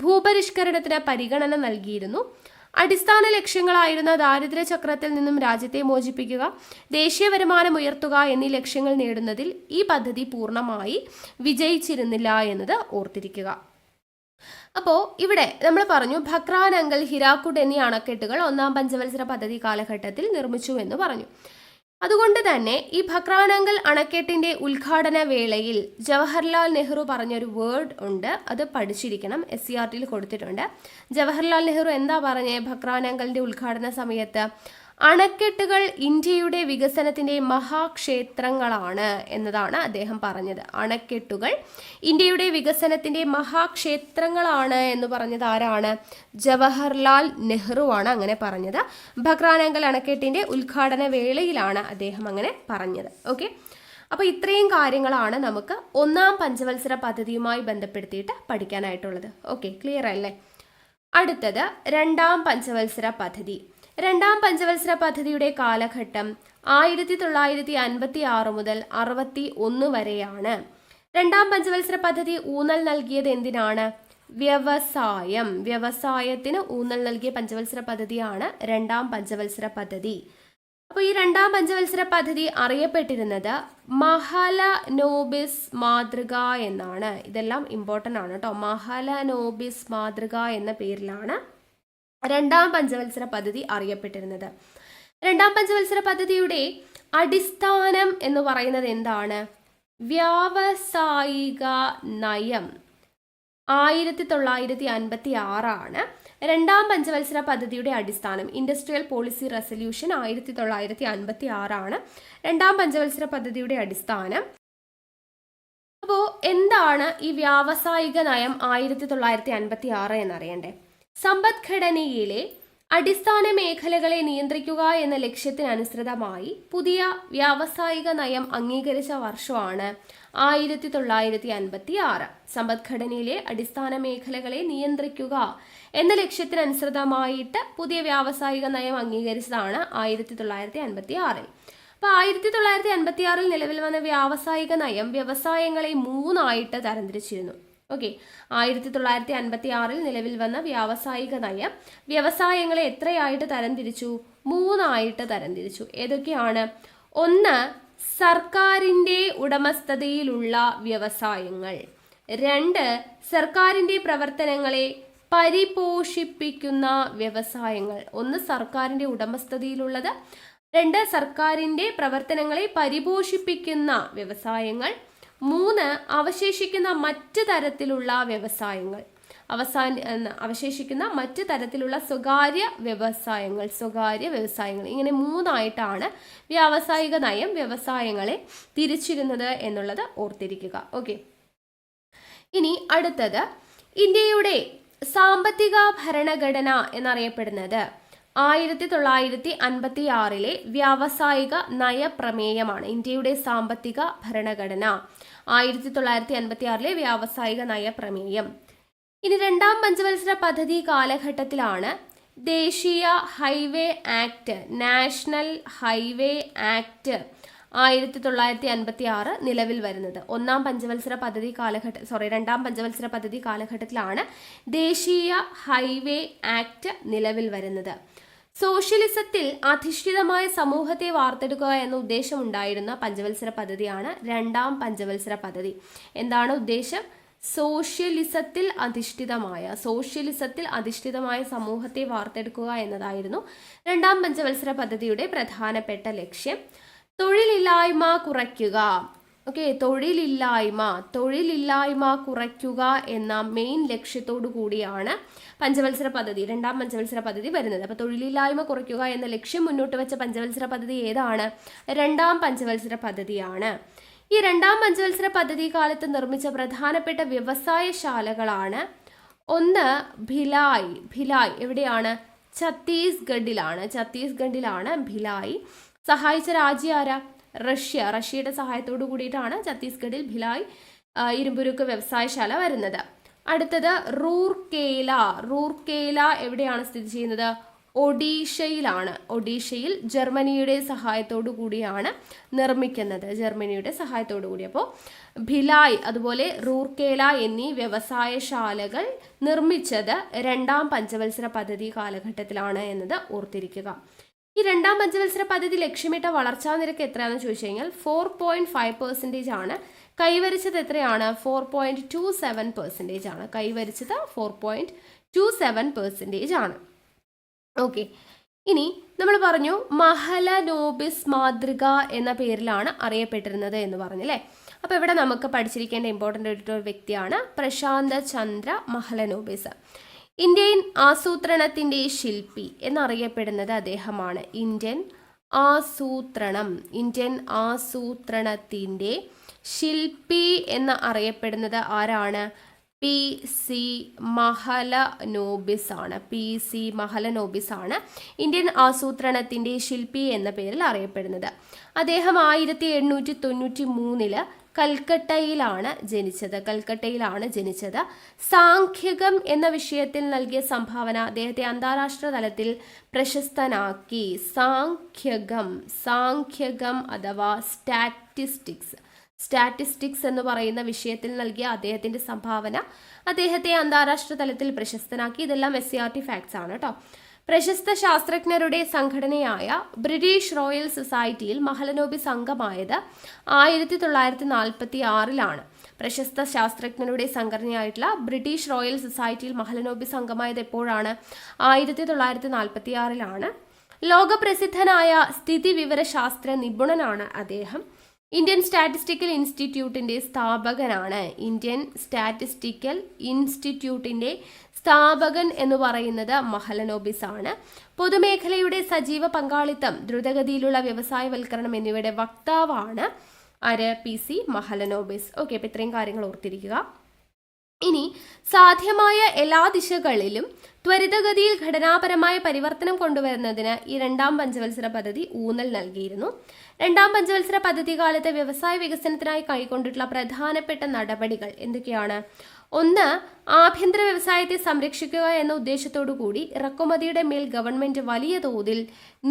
ഭൂപരിഷ്കരണത്തിന് പരിഗണന നൽകിയിരുന്നു. അടിസ്ഥാന ലക്ഷ്യങ്ങളായിരുന്ന ദാരിദ്ര്യ ചക്രത്തിൽ നിന്നും രാജ്യത്തെ മോചിപ്പിക്കുക, ദേശീയ വരുമാനം ഉയർത്തുക എന്നീ ലക്ഷ്യങ്ങൾ നേടുന്നതിൽ ഈ പദ്ധതി പൂർണ്ണമായി വിജയിച്ചിരുന്നില്ല എന്നത് ഓർത്തിരിക്കുക. അപ്പോൾ ഇവിടെ നമ്മൾ പറഞ്ഞു ഭക്രാനങ്കൽ, ഹിരാക്കുഡ് എന്നീ അണക്കെട്ടുകൾ ഒന്നാം പഞ്ചവത്സര പദ്ധതി കാലഘട്ടത്തിൽ നിർമ്മിച്ചു എന്ന് പറഞ്ഞു. അതുകൊണ്ട് തന്നെ ഈ ഭക്രാനങ്കൽ അണക്കെട്ടിന്റെ ഉദ്ഘാടന വേളയിൽ ജവഹർലാൽ നെഹ്റു പറഞ്ഞൊരു വേർഡ് ഉണ്ട്, അത് പഠിച്ചിരിക്കണം. SCERTയിൽ കൊടുത്തിട്ടുണ്ട്. ജവഹർലാൽ നെഹ്റു എന്താ പറഞ്ഞേ ഭക്രാനങ്കലിന്റെ ഉദ്ഘാടന സമയത്ത്? അണക്കെട്ടുകൾ ഇന്ത്യയുടെ വികസനത്തിന്റെ മഹാക്ഷേത്രങ്ങളാണ് എന്നതാണ് അദ്ദേഹം പറഞ്ഞത്. അണക്കെട്ടുകൾ ഇന്ത്യയുടെ വികസനത്തിന്റെ മഹാക്ഷേത്രങ്ങളാണ് എന്ന് പറഞ്ഞത് ആരാണ്? ജവഹർലാൽ നെഹ്റു ആണ് അങ്ങനെ പറഞ്ഞത്. ഭക്രാനങ്കൽ അണക്കെട്ടിന്റെ ഉദ്ഘാടന വേളയിലാണ് അദ്ദേഹം അങ്ങനെ പറഞ്ഞത്. ഓക്കെ, അപ്പോൾ ഇത്രയും കാര്യങ്ങളാണ് നമുക്ക് ഒന്നാം പഞ്ചവത്സര പദ്ധതിയുമായി ബന്ധപ്പെടുത്തിയിട്ട് പഠിക്കാനായിട്ടുള്ളത്. ഓക്കെ, ക്ലിയർ അല്ലേ? അടുത്തത് രണ്ടാം പഞ്ചവത്സര പദ്ധതി. രണ്ടാം പഞ്ചവത്സര പദ്ധതിയുടെ കാലഘട്ടം 1956 മുതൽ 61 വരെയാണ്. രണ്ടാം പഞ്ചവത്സര പദ്ധതി ഊന്നൽ നൽകിയത് എന്തിനാണ്? വ്യവസായത്തിന് ഊന്നൽ നൽകിയ പഞ്ചവത്സര പദ്ധതിയാണ് രണ്ടാം പഞ്ചവത്സര പദ്ധതി. അപ്പോൾ ഈ രണ്ടാം പഞ്ചവത്സര പദ്ധതി അറിയപ്പെട്ടിരുന്നത് മഹലനോബിസ് മാതൃക എന്നാണ്. ഇതെല്ലാം ഇമ്പോർട്ടൻ്റ് ആണ് കേട്ടോ. മഹലനോബിസ് മാതൃക എന്ന പേരിലാണ് രണ്ടാം പഞ്ചവത്സര പദ്ധതി അറിയപ്പെട്ടിരുന്നത്. രണ്ടാം പഞ്ചവത്സര പദ്ധതിയുടെ അടിസ്ഥാനം എന്ന് പറയുന്നത് എന്താണ്? വ്യാവസായിക നയം. 1956 ആണ് രണ്ടാം പഞ്ചവത്സര പദ്ധതിയുടെ അടിസ്ഥാനം. ഇൻഡസ്ട്രിയൽ പോളിസി റെസൊല്യൂഷൻ 1956 ആണ് രണ്ടാം പഞ്ചവത്സര പദ്ധതിയുടെ അടിസ്ഥാനം. അപ്പോൾ എന്താണ് ഈ വ്യാവസായിക നയം 1956 എന്നറിയണ്ടേ? സമ്പദ്ഘടനയിലെ അടിസ്ഥാന മേഖലകളെ നിയന്ത്രിക്കുക എന്ന ലക്ഷ്യത്തിനനുസൃതമായി പുതിയ വ്യാവസായിക നയം അംഗീകരിച്ച വർഷമാണ് 1956. സമ്പദ്ഘടനയിലെ അടിസ്ഥാന മേഖലകളെ നിയന്ത്രിക്കുക എന്ന ലക്ഷ്യത്തിനനുസൃതമായിട്ട് പുതിയ വ്യാവസായിക നയം അംഗീകരിച്ചതാണ് 1956. അപ്പോൾ 1956 നിലവിൽ വന്ന വ്യാവസായിക നയം വ്യവസായങ്ങളെ 3 തരംതിരിച്ചിരുന്നു. ഓക്കെ, 1956 നിലവിൽ വന്ന വ്യാവസായിക നയം വ്യവസായങ്ങളെ എത്രയായിട്ട് തരംതിരിച്ചു? 3 തരംതിരിച്ചു. ഏതൊക്കെയാണ്? 1. സർക്കാരിൻ്റെ ഉടമസ്ഥതയിലുള്ള വ്യവസായങ്ങൾ. 2. സർക്കാരിൻ്റെ പ്രവർത്തനങ്ങളെ പരിപോഷിപ്പിക്കുന്ന വ്യവസായങ്ങൾ. 1 സർക്കാരിൻ്റെ ഉടമസ്ഥതയിലുള്ളത്, 2 സർക്കാരിൻ്റെ പ്രവർത്തനങ്ങളെ പരിപോഷിപ്പിക്കുന്ന വ്യവസായങ്ങൾ, 3 അവശേഷിക്കുന്ന മറ്റ് തരത്തിലുള്ള വ്യവസായങ്ങൾ. അവശേഷിക്കുന്ന മറ്റ് തരത്തിലുള്ള സ്വകാര്യ വ്യവസായങ്ങൾ. ഇങ്ങനെ 3 വ്യാവസായിക നയം വ്യവസായങ്ങളെ തിരിച്ചിരുന്നത് എന്നുള്ളത് ഓർത്തിരിക്കുക. ഓക്കെ, ഇനി അടുത്തത് ഇന്ത്യയുടെ സാമ്പത്തിക ഭരണഘടന എന്നറിയപ്പെടുന്നത് 1956 വ്യാവസായിക നയപ്രമേയമാണ്. ഇന്ത്യയുടെ സാമ്പത്തിക ഭരണഘടന 1956 വ്യാവസായിക നയപ്രമേയം. ഇനി രണ്ടാം പഞ്ചവത്സര പദ്ധതി കാലഘട്ടത്തിലാണ് ദേശീയ highway act, national highway act 1956 നിലവിൽ വരുന്നത്. രണ്ടാം പഞ്ചവത്സര പദ്ധതി കാലഘട്ടത്തിലാണ് ദേശീയ ഹൈവേ ആക്ട് നിലവിൽ വരുന്നത്. സോഷ്യലിസത്തിൽ അധിഷ്ഠിതമായ സമൂഹത്തെ വാർത്തെടുക്കുക എന്ന ഉദ്ദേശമുണ്ടായിരുന്ന പഞ്ചവത്സര പദ്ധതിയാണ് രണ്ടാം പഞ്ചവത്സര പദ്ധതി. എന്താണ് ഉദ്ദേശം? സോഷ്യലിസത്തിൽ അധിഷ്ഠിതമായ സമൂഹത്തെ വാർത്തെടുക്കുക എന്നതായിരുന്നു രണ്ടാം പഞ്ചവത്സര പദ്ധതിയുടെ പ്രധാനപ്പെട്ട ലക്ഷ്യം. തൊഴിലില്ലായ്മ കുറയ്ക്കുക. തൊഴിലില്ലായ്മ കുറയ്ക്കുക എന്ന മെയിൻ ലക്ഷ്യത്തോടു കൂടിയാണ് രണ്ടാം പഞ്ചവത്സര പദ്ധതി വരുന്നത്. അപ്പോൾ തൊഴിലില്ലായ്മ കുറയ്ക്കുക എന്ന ലക്ഷ്യം മുന്നോട്ട് വെച്ച പഞ്ചവത്സര പദ്ധതി ഏതാണ്? രണ്ടാം പഞ്ചവത്സര പദ്ധതിയാണ്. ഈ രണ്ടാം പഞ്ചവത്സര പദ്ധതി കാലത്ത് നിർമ്മിച്ച പ്രധാനപ്പെട്ട വ്യവസായശാലകളാണ് ഒന്ന് ഭിലായ്. എവിടെയാണ്? ഛത്തീസ്ഗഡിലാണ് ഭിലായ്. സഹായിച്ച രാജ്യം ആരാ? റഷ്യയുടെ സഹായത്തോടു കൂടിയിട്ടാണ് ഛത്തീസ്ഗഡിൽ ഭിലായ് ഇരുമ്പുരുക്ക് വ്യവസായശാല വരുന്നത്. അടുത്തത് റൂർക്കേല എവിടെയാണ് സ്ഥിതി ചെയ്യുന്നത്? ഒഡീഷയിൽ ജർമ്മനിയുടെ സഹായത്തോടു കൂടിയാണ് നിർമ്മിക്കുന്നത്. അപ്പോൾ ഭിലായ് അതുപോലെ റൂർക്കേല എന്നീ വ്യവസായശാലകൾ നിർമ്മിച്ചത് രണ്ടാം പഞ്ചവത്സര പദ്ധതി കാലഘട്ടത്തിലാണ് എന്നത് ഓർത്തിരിക്കുക. ഈ രണ്ടാം പഞ്ചവത്സര പദ്ധതി ലക്ഷ്യമിട്ട വളർച്ചാ നിരക്ക് എത്രയാണെന്ന് ചോദിച്ചു കഴിഞ്ഞാൽ 4.5% ആണ്. കൈവരിച്ചത് എത്രയാണ്? 4.27% ആണ്. 4.27% ആണ്. ഓക്കെ, ഇനി നമ്മൾ പറഞ്ഞു മഹലനോബിസ് മാതൃക എന്ന പേരിലാണ് അറിയപ്പെട്ടിരുന്നത് എന്ന് പറഞ്ഞല്ലേ. അപ്പോൾ ഇവിടെ നമുക്ക് പഠിച്ചിരിക്കേണ്ട ഇമ്പോർട്ടൻ്റ് ആയിട്ടുള്ള വ്യക്തിയാണ് പ്രശാന്ത് ചന്ദ്ര മഹലനോബിസ്. ഇന്ത്യൻ ആസൂത്രണത്തിൻ്റെ ശില്പി എന്നറിയപ്പെടുന്നത് അദ്ദേഹമാണ്. ഇന്ത്യൻ ആസൂത്രണത്തിൻ്റെ ശില്പി എന്ന് അറിയപ്പെടുന്നത് ആരാണ്? PC മഹലനോബിസ് ആണ്. ഇന്ത്യൻ ആസൂത്രണത്തിൻ്റെ ശില്പി എന്ന പേരിൽ അറിയപ്പെടുന്നത്. അദ്ദേഹം 1893 കൽക്കട്ടയിലാണ് ജനിച്ചത്. സാംഖ്യകം എന്ന വിഷയത്തിൽ നൽകിയ സംഭാവന അദ്ദേഹത്തെ അന്താരാഷ്ട്ര തലത്തിൽ പ്രശസ്തനാക്കി. സാംഖ്യകം അഥവാ സ്റ്റാറ്റിസ്റ്റിക്സ് എന്ന് പറയുന്ന വിഷയത്തിൽ നൽകിയ അദ്ദേഹത്തിന്റെ സംഭാവന അദ്ദേഹത്തെ അന്താരാഷ്ട്ര തലത്തിൽ പ്രശസ്തനാക്കി. ഇതെല്ലാം SCERT ഫാക്ട്സ് ആണ് കേട്ടോ. പ്രശസ്ത ശാസ്ത്രജ്ഞരുടെ സംഘടനയായ ബ്രിട്ടീഷ് റോയൽ സൊസൈറ്റിയിൽ മഹലനോബിസ് അംഗമായത് 1946 പ്രശസ്ത ശാസ്ത്രജ്ഞരുടെ സംഘടനയായിട്ടുള്ള ബ്രിട്ടീഷ് റോയൽ സൊസൈറ്റിയിൽ മഹലനോബിസ് അംഗമായത് എപ്പോഴാണ്? 1946 ലോകപ്രസിദ്ധനായ സ്ഥിതിവിവരശാസ്ത്ര നിപുണനാണ് അദ്ദേഹം. ഇന്ത്യൻ സ്റ്റാറ്റിസ്റ്റിക്കൽ ഇൻസ്റ്റിറ്റ്യൂട്ടിൻ്റെ സ്ഥാപകൻ എന്ന് പറയുന്നത് മഹലനോബിസ് ആണ്. പൊതുമേഖലയുടെ സജീവ പങ്കാളിത്തം, ദ്രുതഗതിയിലുള്ള വ്യവസായവൽക്കരണം എന്നിവയുടെ വക്താവാണ് PC മഹലനോബിസ്. ഓക്കെ, അപ്പോൾ ഇത്രയും കാര്യങ്ങൾ ഓർത്തിരിക്കുക. ഇനി സാധ്യമായ എല്ലാ ദിശകളിലും ത്വരിതഗതിയിൽ ഘടനാപരമായ പരിവർത്തനം കൊണ്ടുവരുന്നതിന് ഈ രണ്ടാം പഞ്ചവത്സര പദ്ധതി ഊന്നൽ നൽകിയിരുന്നു. രണ്ടാം പഞ്ചവത്സര പദ്ധതി കാലത്ത് വ്യവസായ വികസനത്തിനായി കൈക്കൊണ്ടിട്ടുള്ള പ്രധാനപ്പെട്ട നടപടികൾ എന്തൊക്കെയാണ്? ഒന്ന്, ആഭ്യന്തര വ്യവസായത്തെ സംരക്ഷിക്കുക എന്ന ഉദ്ദേശത്തോടു കൂടി ഇറക്കുമതിയുടെ മേൽ ഗവൺമെന്റ് വലിയ തോതിൽ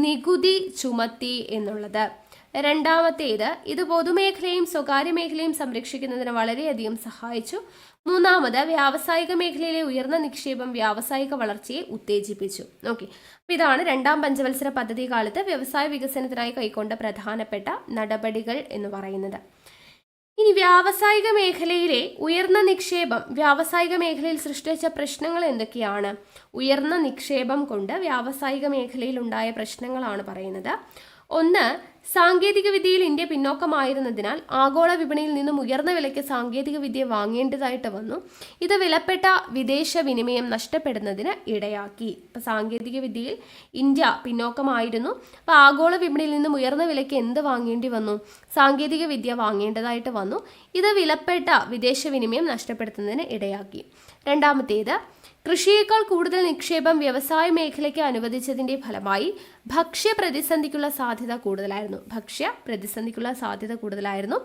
നികുതി ചുമത്തി എന്നുള്ളത്. രണ്ടാമത്തേത്, ഇത് പൊതുമേഖലയും സ്വകാര്യ മേഖലയും സംരക്ഷിക്കുന്നതിന് വളരെയധികം സഹായിച്ചു. മൂന്നാമത്, വ്യാവസായിക മേഖലയിലെ ഉയർന്ന നിക്ഷേപം വ്യാവസായിക വളർച്ചയെ ഉത്തേജിപ്പിച്ചു. ഓക്കെ, അപ്പോൾ ഇതാണ് രണ്ടാം പഞ്ചവത്സര പദ്ധതി കാലത്ത് വ്യവസായ വികസനത്തിനായി കൈക്കൊണ്ട പ്രധാനപ്പെട്ട നടപടികൾ എന്ന് പറയുന്നത്. ഇനി വ്യാവസായിക മേഖലയിലെ ഉയർന്ന നിക്ഷേപം വ്യാവസായിക മേഖലയിൽ സൃഷ്ടിച്ച പ്രശ്നങ്ങൾ എന്തൊക്കെയാണ്? ഉയർന്ന നിക്ഷേപം കൊണ്ട് വ്യാവസായിക മേഖലയിൽ ഉണ്ടായ പ്രശ്നങ്ങളാണ് പറയുന്നത്. ഒന്ന്, സാങ്കേതിക വിദ്യയിൽ ഇന്ത്യ പിന്നോക്കമായിരുന്നതിനാൽ ആഗോള വിപണിയിൽ നിന്നും ഉയർന്ന വിലയ്ക്ക് സാങ്കേതിക വിദ്യ വാങ്ങേണ്ടതായിട്ട് വന്നു. ഇത് വിലപ്പെട്ട വിദേശ വിനിമയം നഷ്ടപ്പെടുന്നതിന് ഇടയാക്കി. ഇപ്പം സാങ്കേതിക വിദ്യയിൽ ഇന്ത്യ പിന്നോക്കമായിരുന്നു. അപ്പോൾ ആഗോള വിപണിയിൽ നിന്നും ഉയർന്ന വിലയ്ക്ക് എന്ത് വാങ്ങേണ്ടി വന്നു? സാങ്കേതിക വിദ്യ വാങ്ങേണ്ടതായിട്ട് വന്നു. ഇത് വിലപ്പെട്ട വിദേശ വിനിമയം നഷ്ടപ്പെടുത്തുന്നതിന് ഇടയാക്കി. രണ്ടാമത്തേത്, കൃഷിയേക്കാൾ കൂടുതൽ നിക്ഷേപം വ്യവസായ മേഖലയ്ക്ക് അനുവദിച്ചതിൻ്റെ ഫലമായി ഭക്ഷ്യ പ്രതിസന്ധിക്കുള്ള സാധ്യത കൂടുതലായിരുന്നു.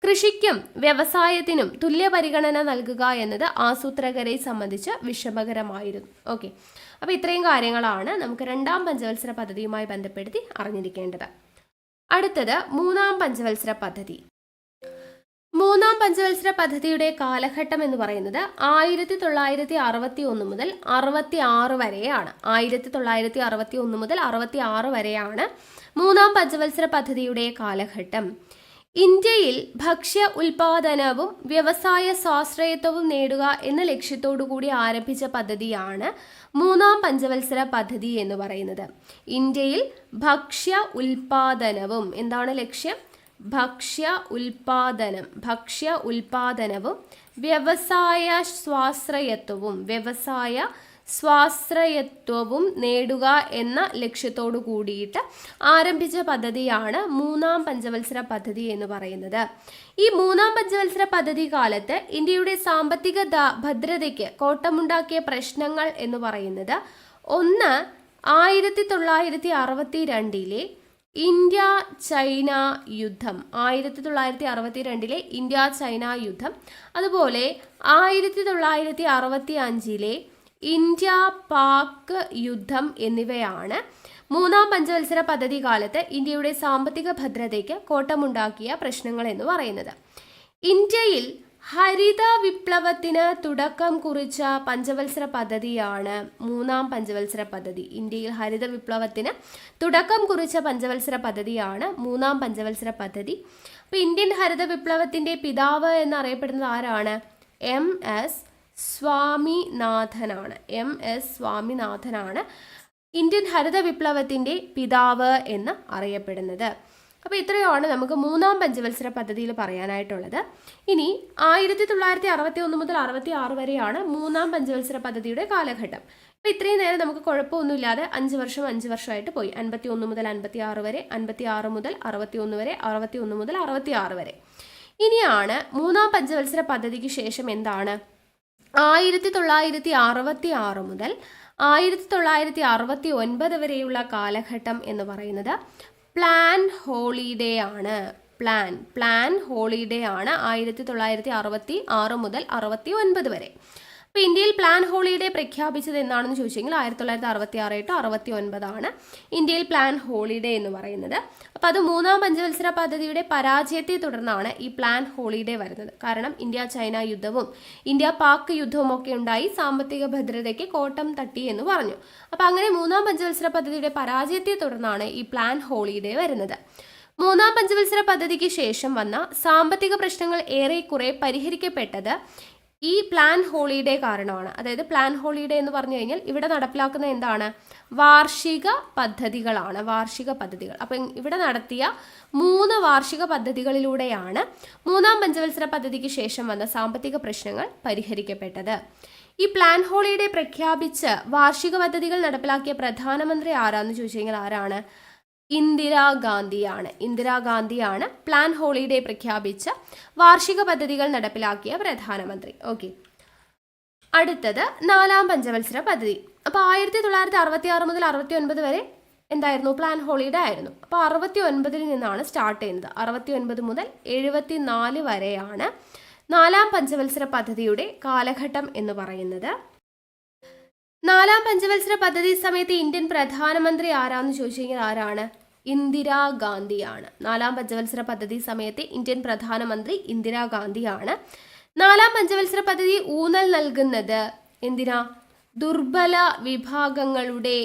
കൃഷിക്കും വ്യവസായത്തിനും തുല്യ പരിഗണന നൽകുക എന്നത് ആസൂത്രകരെ സംബന്ധിച്ച് വിഷമകരമായിരുന്നു. ഓക്കെ, അപ്പോൾ ഇത്രയും കാര്യങ്ങളാണ് നമുക്ക് രണ്ടാം പഞ്ചവത്സര പദ്ധതിയുമായി ബന്ധപ്പെടുത്തി അറിഞ്ഞിരിക്കേണ്ടത്. അടുത്തത് മൂന്നാം പഞ്ചവത്സര പദ്ധതി. മൂന്നാം പഞ്ചവത്സര പദ്ധതിയുടെ കാലഘട്ടം എന്ന് പറയുന്നത് 1961 മുതൽ 66 വരെയാണ്. 1961 മുതൽ 66 വരെയാണ് മൂന്നാം പഞ്ചവത്സര പദ്ധതിയുടെ കാലഘട്ടം. ഇന്ത്യയിൽ ഭക്ഷ്യ ഉൽപാദനവും വ്യവസായ സ്വാശ്രയത്വവും നേടുക എന്ന ലക്ഷ്യത്തോടു കൂടി ആരംഭിച്ച പദ്ധതിയാണ് മൂന്നാം പഞ്ചവത്സര പദ്ധതി എന്ന് പറയുന്നത്. ഇന്ത്യയിൽ ഭക്ഷ്യ ഉൽപാദനവും എന്താണ് ലക്ഷ്യം? ഭക്ഷ്യ ഉൽപാദനവും വ്യവസായ സ്വാശ്രയത്വവും നേടുക എന്ന ലക്ഷ്യത്തോടു കൂടിയിട്ട് ആരംഭിച്ച പദ്ധതിയാണ് മൂന്നാം പഞ്ചവത്സര പദ്ധതി എന്ന് പറയുന്നത്. ഈ മൂന്നാം പഞ്ചവത്സര പദ്ധതി കാലത്ത് ഇന്ത്യയുടെ സാമ്പത്തിക ഭദ്രതയ്ക്ക് കോട്ടമുണ്ടാക്കിയ പ്രശ്നങ്ങൾ എന്ന് പറയുന്നത്, ഒന്ന് 1962 ഇന്ത്യ ചൈന യുദ്ധം, 1962 ഇന്ത്യ ചൈന യുദ്ധം, അതുപോലെ 1965 ഇന്ത്യ പാക് യുദ്ധം എന്നിവയാണ് മൂന്നാം പഞ്ചവത്സര പദ്ധതി കാലത്ത് ഇന്ത്യയുടെ സാമ്പത്തിക ഭദ്രതയ്ക്ക് കോട്ടമുണ്ടാക്കിയ പ്രശ്നങ്ങൾ എന്ന് പറയുന്നത്. ഇന്ത്യയിൽ ഹരിത വിപ്ലവത്തിന് തുടക്കം കുറിച്ച പഞ്ചവത്സര പദ്ധതിയാണ് മൂന്നാം പഞ്ചവത്സര പദ്ധതി. ഇന്ത്യയിൽ ഹരിത വിപ്ലവത്തിന് തുടക്കം കുറിച്ച പഞ്ചവത്സര പദ്ധതിയാണ് മൂന്നാം പഞ്ചവത്സര പദ്ധതി. അപ്പോൾ ഇന്ത്യൻ ഹരിത വിപ്ലവത്തിൻ്റെ പിതാവ് എന്നറിയപ്പെടുന്നത് ആരാണ്? MS സ്വാമിനാഥനാണ് ഇന്ത്യൻ ഹരിത വിപ്ലവത്തിൻ്റെ പിതാവ് എന്ന് അറിയപ്പെടുന്നത്. അപ്പോൾ ഇത്രയാണ് നമുക്ക് മൂന്നാം പഞ്ചവത്സര പദ്ധതിയിൽ പറയാനായിട്ടുള്ളത്. ഇനി 1961 മുതൽ 66 വരെയാണ് മൂന്നാം പഞ്ചവത്സര പദ്ധതിയുടെ കാലഘട്ടം. അപ്പോൾ ഇത്രയും നേരം നമുക്ക് കുഴപ്പമൊന്നുമില്ലാതെ 5 വർഷമായിട്ട് പോയി. 51 മുതൽ 56 വരെ, 56 മുതൽ 61 വരെ, 61 മുതൽ 66 വരെ. ഇനിയാണ് മൂന്നാം പഞ്ചവത്സര പദ്ധതിക്ക് ശേഷം എന്താണ്? 1966 മുതൽ 1969 വരെയുള്ള കാലഘട്ടം എന്ന് പറയുന്നത് പ്ലാൻ ഹോളിഡേ ആണ്. പ്ലാൻ ഹോളിഡേ ആണ് 1966 മുതൽ 69 വരെ. അപ്പോൾ ഇന്ത്യയിൽ പ്ലാൻ ഹോളിഡേ പ്രഖ്യാപിച്ചത് എന്താണെന്ന് ചോദിച്ചെങ്കിൽ 1966 to 69 ഇന്ത്യയിൽ പ്ലാൻ ഹോളിഡേ എന്ന് പറയുന്നത്. അപ്പോൾ അത് മൂന്നാം പഞ്ചവത്സര പദ്ധതിയുടെ പരാജയത്തെ തുടർന്നാണ് ഈ പ്ലാൻ ഹോളിഡേ വരുന്നത്. കാരണം ഇന്ത്യ ചൈന യുദ്ധവും ഇന്ത്യ പാക് യുദ്ധവും ഒക്കെ ഉണ്ടായി സാമ്പത്തിക ഭദ്രതയ്ക്ക് കോട്ടം തട്ടി എന്ന് പറഞ്ഞു. അപ്പോൾ അങ്ങനെ മൂന്നാം പഞ്ചവത്സര പദ്ധതിയുടെ പരാജയത്തെ തുടർന്നാണ് ഈ പ്ലാൻ ഹോളിഡേ വരുന്നത്. മൂന്നാം പഞ്ചവത്സര പദ്ധതിക്ക് ശേഷം വന്ന സാമ്പത്തിക പ്രശ്നങ്ങൾ ഏറെക്കുറെ പരിഹരിക്കപ്പെട്ടത് ഈ പ്ലാൻ ഹോളിഡേ കാരണമാണ്. അതായത് പ്ലാൻ ഹോളിഡേ എന്ന് പറഞ്ഞു കഴിഞ്ഞാൽ ഇവിടെ നടപ്പിലാക്കുന്ന എന്താണ്? വാർഷിക പദ്ധതികളാണ്. അപ്പം ഇവിടെ നടത്തിയ 3 വാർഷിക പദ്ധതികളിലൂടെയാണ് മൂന്നാം പഞ്ചവത്സര പദ്ധതിക്ക് ശേഷം വന്ന സാമ്പത്തിക പ്രശ്നങ്ങൾ പരിഹരിക്കപ്പെട്ടത്. ഈ പ്ലാൻ ഹോളിഡേ പ്രഖ്യാപിച്ച് വാർഷിക പദ്ധതികൾ നടപ്പിലാക്കിയ പ്രധാനമന്ത്രി ആരാന്ന് ചോദിച്ചു കഴിഞ്ഞാൽ ആരാണ്? ഇന്ദിരാഗാന്ധിയാണ് പ്ലാൻ ഹോളിഡേ പ്രഖ്യാപിച്ച വാർഷിക പദ്ധതികൾ നടപ്പിലാക്കിയ പ്രധാനമന്ത്രി. ഓക്കെ, അടുത്തത് നാലാം പഞ്ചവത്സര പദ്ധതി. അപ്പോൾ 1966 മുതൽ 69 വരെ എന്തായിരുന്നു? പ്ലാൻ ഹോളിഡേ ആയിരുന്നു. അപ്പോൾ 69 നിന്നാണ് സ്റ്റാർട്ട് ചെയ്യുന്നത്. 69 മുതൽ 74 വരെയാണ് നാലാം പഞ്ചവത്സര പദ്ധതിയുടെ കാലഘട്ടം എന്ന് പറയുന്നത്. നാലാം പഞ്ചവത്സര പദ്ധതി സമയത്ത് ഇന്ത്യൻ പ്രധാനമന്ത്രി ആരാന്ന് ചോദിച്ചു കഴിഞ്ഞാൽ ആരാണ്? ഇന്ദിരാഗാന്ധിയാണ്. നാലാം പഞ്ചവത്സര പദ്ധതി സമയത്ത് ഇന്ത്യൻ പ്രധാനമന്ത്രി ഇന്ദിരാഗാന്ധിയാണ്. നാലാം പഞ്ചവത്സര പദ്ധതി ഊന്നൽ നൽകുന്നത് എന്തിനാ? ദുർബല വിഭാഗങ്ങളുടെ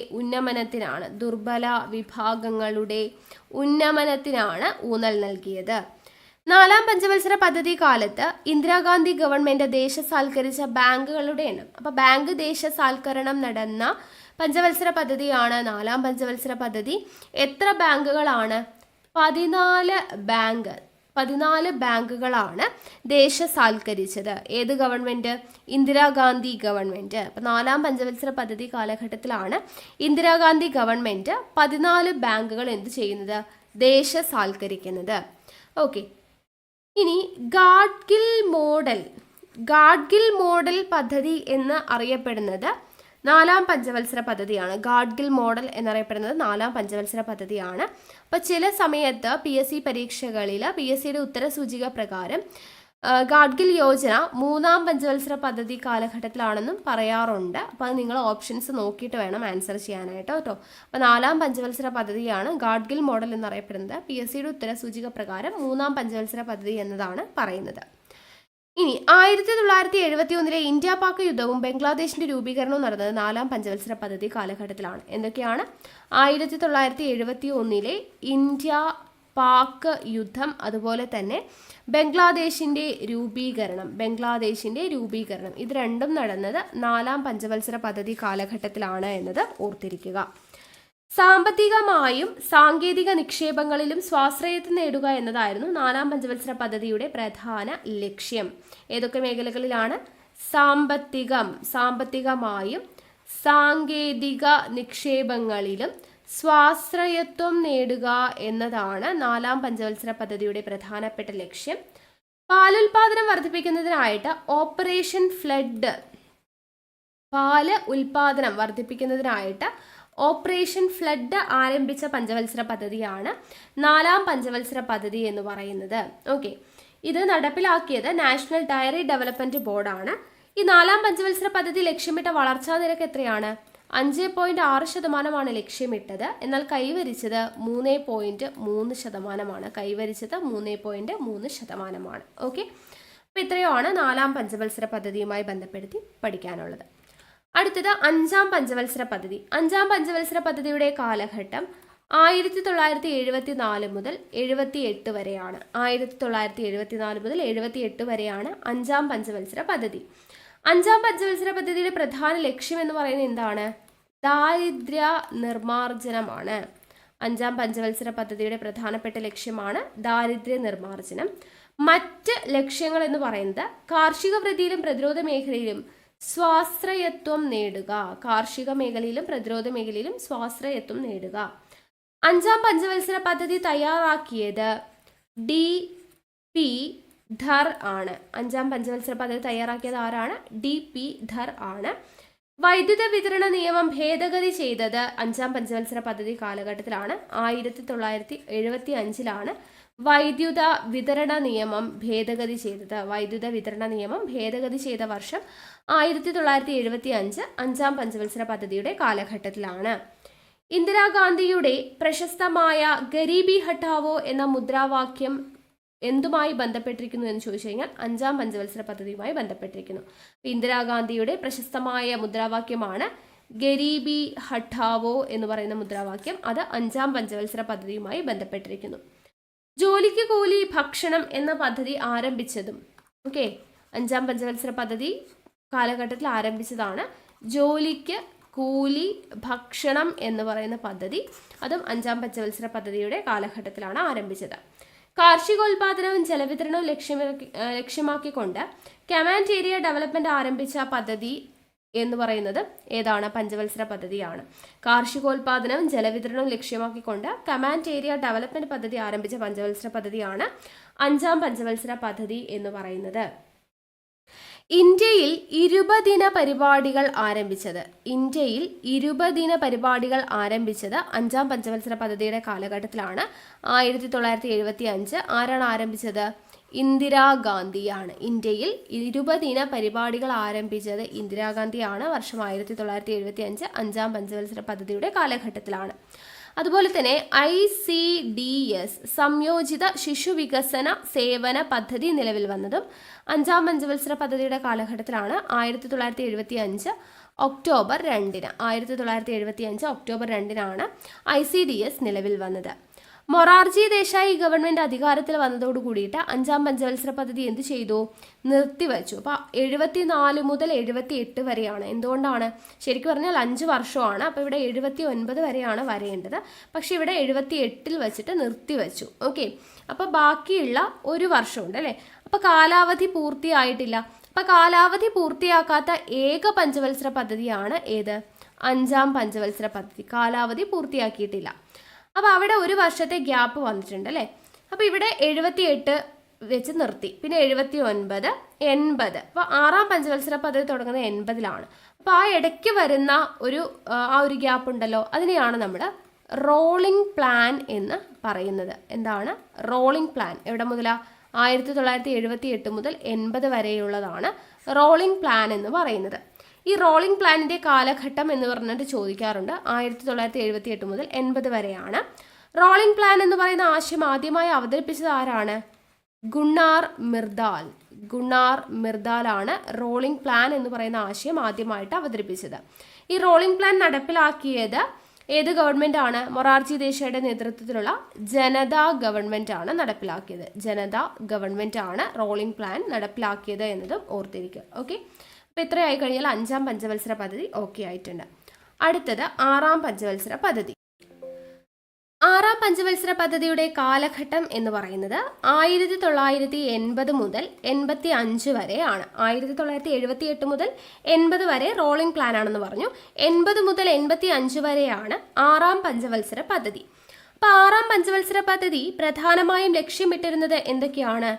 ഉന്നമനത്തിനാണ് ഊന്നൽ നൽകിയത്. നാലാം പഞ്ചവത്സര പദ്ധതി കാലത്ത് ഇന്ദിരാഗാന്ധി ഗവൺമെന്റ് ദേശസാൽക്കരിച്ച ബാങ്കുകളുടെ എണ്ണം. അപ്പോൾ ബാങ്ക് ദേശസാൽക്കരണം നടന്ന പഞ്ചവത്സര പദ്ധതിയാണ് നാലാം പഞ്ചവത്സര പദ്ധതി. എത്ര ബാങ്കുകളാണ്? 14 ബാങ്കുകളാണ് ദേശസാൽക്കരിച്ചത്. ഏത് ഗവൺമെന്റ്? ഇന്ദിരാഗാന്ധി ഗവൺമെന്റ്. അപ്പോൾ നാലാം പഞ്ചവത്സര പദ്ധതി കാലഘട്ടത്തിലാണ് ഇന്ദിരാഗാന്ധി ഗവൺമെന്റ് 14 ബാങ്കുകൾ എന്ത് ചെയ്യുന്നത്? ദേശസാൽക്കരിക്കുന്നത്. ഓക്കെ, ഇനി ഗാഡ്ഗിൽ മോഡൽ പദ്ധതി എന്ന് അറിയപ്പെടുന്നത് നാലാം പഞ്ചവത്സര പദ്ധതിയാണ്. ഗാഡ്ഗിൽ മോഡൽ എന്നറിയപ്പെടുന്നത് നാലാം പഞ്ചവത്സര പദ്ധതിയാണ്. അപ്പോൾ ചില സമയത്ത് PSC പരീക്ഷകളിൽ PSCയുടെ ഉത്തരസൂചിക പ്രകാരം ഗാഡ്ഗിൽ യോജന മൂന്നാം പഞ്ചവത്സര പദ്ധതി കാലഘട്ടത്തിലാണെന്നും പറയാറുണ്ട്. അപ്പോൾ അത് നിങ്ങൾ ഓപ്ഷൻസ് നോക്കിയിട്ട് വേണം ആൻസർ ചെയ്യാനായിട്ട് കേട്ടോ. അപ്പോൾ നാലാം പഞ്ചവത്സര പദ്ധതിയാണ് ഗാഡ്ഗിൽ മോഡൽ എന്നറിയപ്പെടുന്നത്. PSCയുടെ ഉത്തരസൂചിക പ്രകാരം മൂന്നാം പഞ്ചവത്സര പദ്ധതി എന്നതാണ് പറയുന്നത്. ഇനി 1971 ഇന്ത്യ പാക് യുദ്ധവും ബംഗ്ലാദേശിന്റെ രൂപീകരണവും നടന്നത് നാലാം പഞ്ചവത്സര പദ്ധതി കാലഘട്ടത്തിലാണ്. എന്തൊക്കെയാണ്? 1971 ഇന്ത്യ പാക് യുദ്ധം, അതുപോലെ തന്നെ ബംഗ്ലാദേശിന്റെ രൂപീകരണം ഇത് രണ്ടും നടന്നത് നാലാം പഞ്ചവത്സര പദ്ധതി കാലഘട്ടത്തിലാണ് എന്നത് ഓർത്തിരിക്കുക. സാമ്പത്തികമായും സാങ്കേതിക നിക്ഷേപങ്ങളിലും സ്വാശ്രയത്വം നേടുക എന്നതായിരുന്നു നാലാം പഞ്ചവത്സര പദ്ധതിയുടെ പ്രധാന ലക്ഷ്യം. ഏതൊക്കെ മേഖലകളിലാണ്? സാമ്പത്തികമായും സാങ്കേതിക നിക്ഷേപങ്ങളിലും സ്വാശ്രയത്വം നേടുക എന്നതാണ് നാലാം പഞ്ചവത്സര പദ്ധതിയുടെ പ്രധാനപ്പെട്ട ലക്ഷ്യം. പാലുൽപാദനം വർദ്ധിപ്പിക്കുന്നതിനായിട്ട് ഓപ്പറേഷൻ ഫ്ലഡ്, പാല് ഉൽപാദനം വർദ്ധിപ്പിക്കുന്നതിനായിട്ട് ഓപ്പറേഷൻ ഫ്ലഡ് ആരംഭിച്ച പഞ്ചവത്സര പദ്ധതിയാണ് നാലാം പഞ്ചവത്സര പദ്ധതി എന്ന് പറയുന്നത്. ഓക്കെ, ഇത് നടപ്പിലാക്കിയത് നാഷണൽ ഡയറി ഡെവലപ്മെന്റ് ബോർഡാണ്. ഈ നാലാം പഞ്ചവത്സര പദ്ധതി ലക്ഷ്യമിട്ട വളർച്ചാ നിരക്ക് എത്രയാണ്? 5.6% ലക്ഷ്യമിട്ടത്. എന്നാൽ കൈവരിച്ചത് 3.3%. ഓക്കെ, അപ്പോൾ ഇത്രയുമാണ് നാലാം പഞ്ചവത്സര പദ്ധതിയുമായി ബന്ധപ്പെടുത്തി പഠിക്കാനുള്ളത്. അടുത്തത് അഞ്ചാം പഞ്ചവത്സര പദ്ധതി. അഞ്ചാം പഞ്ചവത്സര പദ്ധതിയുടെ കാലഘട്ടം 1974 മുതൽ 78 വരെയാണ്. 1974 മുതൽ 78 വരെയാണ് അഞ്ചാം പഞ്ചവത്സര പദ്ധതി. അഞ്ചാം പഞ്ചവത്സര പദ്ധതിയുടെ പ്രധാന ലക്ഷ്യം എന്ന് പറയുന്നത് എന്താണ്? ദാരിദ്ര്യ നിർമ്മാർജ്ജനമാണ്. അഞ്ചാം പഞ്ചവത്സര പദ്ധതിയുടെ പ്രധാനപ്പെട്ട ലക്ഷ്യമാണ് ദാരിദ്ര്യ നിർമ്മാർജ്ജനം. മറ്റ് ലക്ഷ്യങ്ങൾ എന്ന് പറയുന്നത് കാർഷിക വൃദ്ധിയിലും പ്രതിരോധ മേഖലയിലും സ്വാശ്രയത്വം നേടുക. കാർഷിക മേഖലയിലും പ്രതിരോധ മേഖലയിലും സ്വാശ്രയത്വം നേടുക. അഞ്ചാം പഞ്ചവത്സര പദ്ധതി തയ്യാറാക്കിയത് DP ധർ ആണ്. അഞ്ചാം പഞ്ചവത്സര പദ്ധതി തയ്യാറാക്കിയത് ആരാണ്? DP ധർ ആണ്. വൈദ്യുത വിതരണ നിയമം ഭേദഗതി ചെയ്തത് അഞ്ചാം പഞ്ചവത്സര പദ്ധതി കാലഘട്ടത്തിലാണ്. 1975 വൈദ്യുത വിതരണ നിയമം ഭേദഗതി ചെയ്തത്. വൈദ്യുത വിതരണ നിയമം ഭേദഗതി ചെയ്ത വർഷം 1975 അഞ്ചാം പഞ്ചവത്സര പദ്ധതിയുടെ കാലഘട്ടത്തിലാണ്. ഇന്ദിരാഗാന്ധിയുടെ പ്രശസ്തമായ ഗരീബി ഹട്ടാവോ എന്ന മുദ്രാവാക്യം എന്തുമായി ബന്ധപ്പെട്ടിരിക്കുന്നു എന്ന് ചോദിച്ചു കഴിഞ്ഞാൽ അഞ്ചാം പഞ്ചവത്സര പദ്ധതിയുമായി ബന്ധപ്പെട്ടിരിക്കുന്നു. ഇന്ദിരാഗാന്ധിയുടെ പ്രശസ്തമായ മുദ്രാവാക്യമാണ് ഗരീബി ഹട്ടാവോ എന്ന് പറയുന്ന മുദ്രാവാക്യം. അത് അഞ്ചാം പഞ്ചവത്സര പദ്ധതിയുമായി ബന്ധപ്പെട്ടിരിക്കുന്നു. ജോലിക്ക് കൂലി ഭക്ഷണം എന്ന പദ്ധതി ആരംഭിച്ചതും അഞ്ചാം പഞ്ചവത്സര പദ്ധതി കാലഘട്ടത്തിൽ ആരംഭിച്ചതാണ്. ജോലിക്ക് കൂലി ഭക്ഷണം എന്ന് പറയുന്ന പദ്ധതി അതും അഞ്ചാം പഞ്ചവത്സര പദ്ധതിയുടെ കാലഘട്ടത്തിലാണ് ആരംഭിച്ചത്. കാർഷികോൽപാദനവും ജലവിതരണവും ലക്ഷ്യമാക്കിക്കൊണ്ട് കമാൻഡ് ഏരിയ ഡെവലപ്മെന്റ് ആരംഭിച്ച പദ്ധതി എന്ന് പറയുന്നത് ഏതാണ്? പഞ്ചവത്സര പദ്ധതിയാണ്. കാർഷികോൽപാദനവും ജലവിതരണവും ലക്ഷ്യമാക്കിക്കൊണ്ട് കമാൻഡ് ഏരിയ ഡെവലപ്മെന്റ് പദ്ധതി ആരംഭിച്ച പഞ്ചവത്സര പദ്ധതിയാണ് അഞ്ചാം പഞ്ചവത്സര പദ്ധതി എന്ന് പറയുന്നത്. ഇന്ത്യയിൽ 20 ദിന പരിപാടികൾ ആരംഭിച്ചത് അഞ്ചാം പഞ്ചവത്സര പദ്ധതിയുടെ കാലഘട്ടത്തിലാണ്. 1975 ആരാണ് ആരംഭിച്ചത്? ഇന്ദിരാഗാന്ധിയാണ്. ഇന്ത്യയിൽ 20 ദിന പരിപാടികൾ ആരംഭിച്ചത് ഇന്ദിരാഗാന്ധിയാണ്. വർഷം 1975 അഞ്ചാം പഞ്ചവത്സര പദ്ധതിയുടെ കാലഘട്ടത്തിലാണ്. അതുപോലെ തന്നെ ICDS സംയോജിത ശിശു വികസന സേവന പദ്ധതി നിലവിൽ വന്നതും അഞ്ചാം പഞ്ചവത്സര പദ്ധതിയുടെ കാലഘട്ടത്തിലാണ്. 1975 ഒക്ടോബർ 2 ICDS നിലവിൽ വന്നത്. മൊറാർജി ദേശായി ഗവൺമെന്റ് അധികാരത്തിൽ വന്നതോട് കൂടിയിട്ട് അഞ്ചാം പഞ്ചവത്സര പദ്ധതി എന്ത് ചെയ്തു? നിർത്തിവെച്ചു. അപ്പോൾ 74 മുതൽ 78 വരെയാണ്. എന്തുകൊണ്ടാണ്? ശരിക്കും പറഞ്ഞാൽ 5 വർഷമാണ്. അപ്പോൾ ഇവിടെ 79 വരെയാണ് വരേണ്ടത്. പക്ഷെ ഇവിടെ 78 വെച്ചിട്ട് നിർത്തിവെച്ചു. അപ്പോൾ ബാക്കിയുള്ള 1 വർഷമുണ്ട് അല്ലേ? അപ്പോൾ കാലാവധി പൂർത്തിയായിട്ടില്ല. അപ്പോൾ കാലാവധി പൂർത്തിയാക്കാത്ത ഏക പഞ്ചവത്സര പദ്ധതിയാണ് ഏത്? അഞ്ചാം പഞ്ചവത്സര പദ്ധതി. കാലാവധി പൂർത്തിയാക്കിയിട്ടില്ല. അപ്പോൾ അവിടെ 1 വർഷത്തെ ഗ്യാപ്പ് വന്നിട്ടുണ്ട് അല്ലേ? അപ്പോൾ ഇവിടെ 78 വെച്ച് നിർത്തി. പിന്നെ 79, 80. അപ്പോൾ ആറാം പഞ്ചവത്സര പദ്ധതി തുടങ്ങുന്നത് 80-ലാണ്. അപ്പോൾ ആ ഇടയ്ക്ക് വരുന്ന ആ ഒരു ഗ്യാപ്പ് ഉണ്ടല്ലോ, അതിനെയാണ് നമ്മൾ റോളിംഗ് പ്ലാൻ എന്ന് പറയുന്നത്. എന്താണ് റോളിംഗ് പ്ലാൻ? എവിടെ മുതലാണ്? 1978 മുതൽ 80 വരെയുള്ളതാണ് റോളിംഗ് പ്ലാൻ എന്ന് പറയുന്നത്. ഈ റോളിംഗ് പ്ലാനിൻ്റെ കാലഘട്ടം എന്ന് പറഞ്ഞിട്ട് ചോദിക്കാറുണ്ട്. 1978 മുതൽ 80 വരെയാണ്. റോളിംഗ് പ്ലാൻ എന്ന് പറയുന്ന ആശയം ആദ്യമായി അവതരിപ്പിച്ചത് ആരാണ്? ഗുണാർ മിർദാലാണ് റോളിംഗ് പ്ലാൻ എന്ന് പറയുന്ന ആശയം ആദ്യമായിട്ട് അവതരിപ്പിച്ചത്. ഈ റോളിംഗ് പ്ലാൻ നടപ്പിലാക്കിയത് ഏത് ഗവൺമെൻറ് ആണ്? മൊറാർജി ദേശായിയുടെ നേതൃത്വത്തിലുള്ള ജനതാ ഗവൺമെൻറ് ആണ് നടപ്പിലാക്കിയത്. ജനതാ ഗവൺമെൻറ് ആണ് റോളിംഗ് പ്ലാൻ നടപ്പിലാക്കിയത് എന്നതും ഓർത്തിരിക്കുക. ഓക്കെ, അപ്പോൾ ഇത്രയായി കഴിഞ്ഞാൽ 5ാം പഞ്ചവത്സര പദ്ധതി ഓക്കെ ആയിട്ടുണ്ട്. അടുത്തത് 6ാം പഞ്ചവത്സര പദ്ധതി. 6ാം പഞ്ചവത്സര പദ്ധതിയുടെ കാലഘട്ടം എന്ന് പറയുന്നത് 1980 മുതൽ 85 വരെയാണ്. 1978 മുതൽ 80 വരെ റോളിംഗ് പ്ലാൻ ആണെന്ന് പറഞ്ഞു. 80 മുതൽ 85 വരെയാണ് 6ാം പഞ്ചവത്സര പദ്ധതി. അപ്പോൾ 6ാം പഞ്ചവത്സര പദ്ധതി പ്രധാനമായും ലക്ഷ്യമിട്ടിരുന്നത് എന്തൊക്കെയാണ്?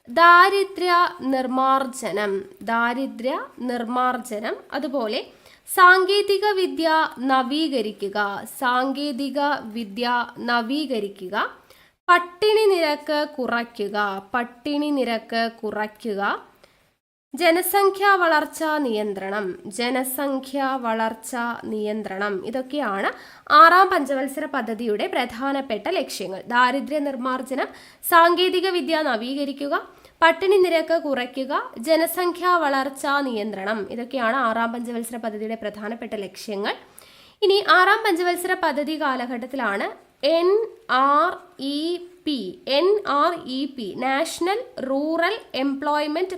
ദാരിദ്ര്യ നിർമാർജനം, അതുപോലെ സാങ്കേതിക വിദ്യ നവീകരിക്കുക, പട്ടിണി നിരക്ക് കുറയ്ക്കുക, ജനസംഖ്യാ വളർച്ചാ നിയന്ത്രണം ഇതൊക്കെയാണ് 6ാം പഞ്ചവത്സര പദ്ധതിയുടെ പ്രധാനപ്പെട്ട ലക്ഷ്യങ്ങൾ. ദാരിദ്ര്യ നിർമാർജനം, സാങ്കേതിക വിദ്യ നവീകരിക്കുക, പട്ടിണി നിരക്ക് കുറയ്ക്കുക, ജനസംഖ്യാ വളർച്ചാ നിയന്ത്രണം ഇതൊക്കെയാണ് 6ാം പഞ്ചവത്സര പദ്ധതിയുടെ പ്രധാനപ്പെട്ട ലക്ഷ്യങ്ങൾ. ഇനി 6ാം പഞ്ചവത്സര പദ്ധതി കാലഘട്ടത്തിലാണ് NREP national rural employment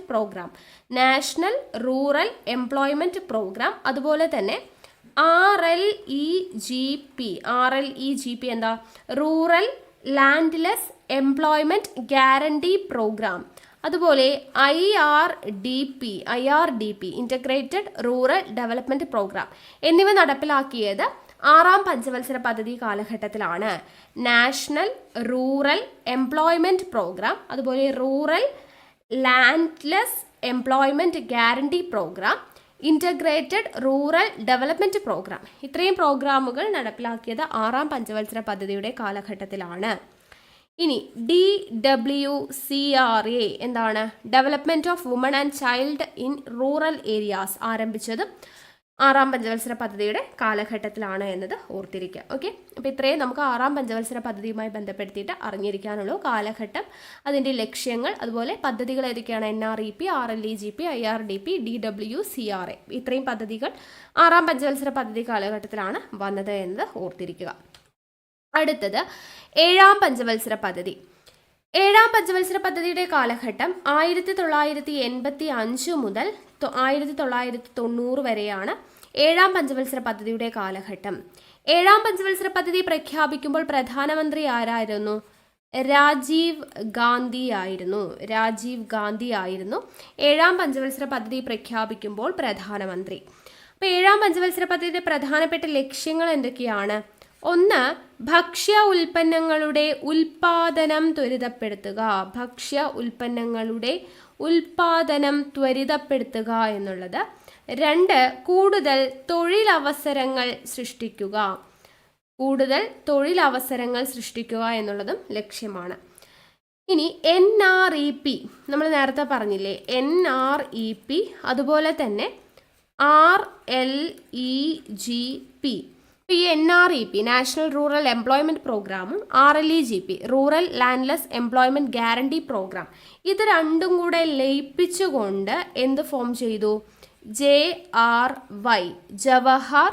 programme, അതുപോലെ തന്നെ RLEGP എന്താ? Rural landless employment guarantee programme, അതുപോലെ IRDP integrated rural development programme എന്നിവ നടപ്പിലാക്കിയത് 6ാം പഞ്ചവത്സര പദ്ധതി കാലഘട്ടത്തിലാണ്. നാഷണൽ റൂറൽ എംപ്ലോയ്മെന്റ് പ്രോഗ്രാം, അതുപോലെ rural landless employment guarantee programme, integrated rural development programme ഇത്രയും പ്രോഗ്രാമുകൾ നടപ്പിലാക്കിയത് 6ാം പഞ്ചവത്സര പദ്ധതിയുടെ കാലഘട്ടത്തിലാണ്. ഇനി DWCRA എന്താണ്? Development of woman and child in rural areas ആരംഭിച്ചത് 6ാം പഞ്ചവത്സര പദ്ധതിയുടെ കാലഘട്ടത്തിലാണ് എന്നത് ഓർത്തിരിക്കുക. ഓക്കെ, അപ്പോൾ ഇത്രയും നമുക്ക് 6ാം പഞ്ചവത്സര പദ്ധതിയുമായി ബന്ധപ്പെടുത്തിയിട്ട് അറിഞ്ഞിരിക്കാനുള്ളൂ. കാലഘട്ടം, അതിൻ്റെ ലക്ഷ്യങ്ങൾ, അതുപോലെ പദ്ധതികൾ ഏതൊക്കെയാണ്? NREP, RLEGP, IRDP, DWCRA ഇത്രയും പദ്ധതികൾ 6ാം പഞ്ചവത്സര പദ്ധതി കാലഘട്ടത്തിലാണ് വന്നത് എന്നത് ഓർത്തിരിക്കുക. അടുത്തത് 7ാം പഞ്ചവത്സര പദ്ധതി. 7ാം പഞ്ചവത്സര പദ്ധതിയുടെ കാലഘട്ടം 1985 മുതൽ 1990 വരെയാണ് 7ാം പഞ്ചവത്സര പദ്ധതിയുടെ കാലഘട്ടം. 7ാം പഞ്ചവത്സര പദ്ധതി പ്രഖ്യാപിക്കുമ്പോൾ പ്രധാനമന്ത്രി ആരായിരുന്നു? രാജീവ് ഗാന്ധി ആയിരുന്നു. 7ാം പഞ്ചവത്സര പദ്ധതി പ്രഖ്യാപിക്കുമ്പോൾ പ്രധാനമന്ത്രി. അപ്പോൾ 7ാം പഞ്ചവത്സര പദ്ധതിയുടെ പ്രധാനപ്പെട്ട ലക്ഷ്യങ്ങൾ എന്തൊക്കെയാണ്? 1. ഭക്ഷ്യ ഉൽപ്പന്നങ്ങളുടെ ഉൽപാദനം ത്വരിതപ്പെടുത്തുക എന്നുള്ളത്. 2. കൂടുതൽ തൊഴിലവസരങ്ങൾ സൃഷ്ടിക്കുക എന്നുള്ളതും ലക്ഷ്യമാണ്. ഇനി NREP നമ്മൾ നേരത്തെ പറഞ്ഞില്ലേ, NREP അതുപോലെ തന്നെ RLEGP. ഈ NREP നാഷണൽ റൂറൽ എംപ്ലോയ്മെന്റ് പ്രോഗ്രാമും RLEGP rural landless employment guarantee programme ഇത് രണ്ടും കൂടെ ലയിപ്പിച്ചുകൊണ്ട് എന്ത് ഫോം ചെയ്തു? JRY ജവഹർ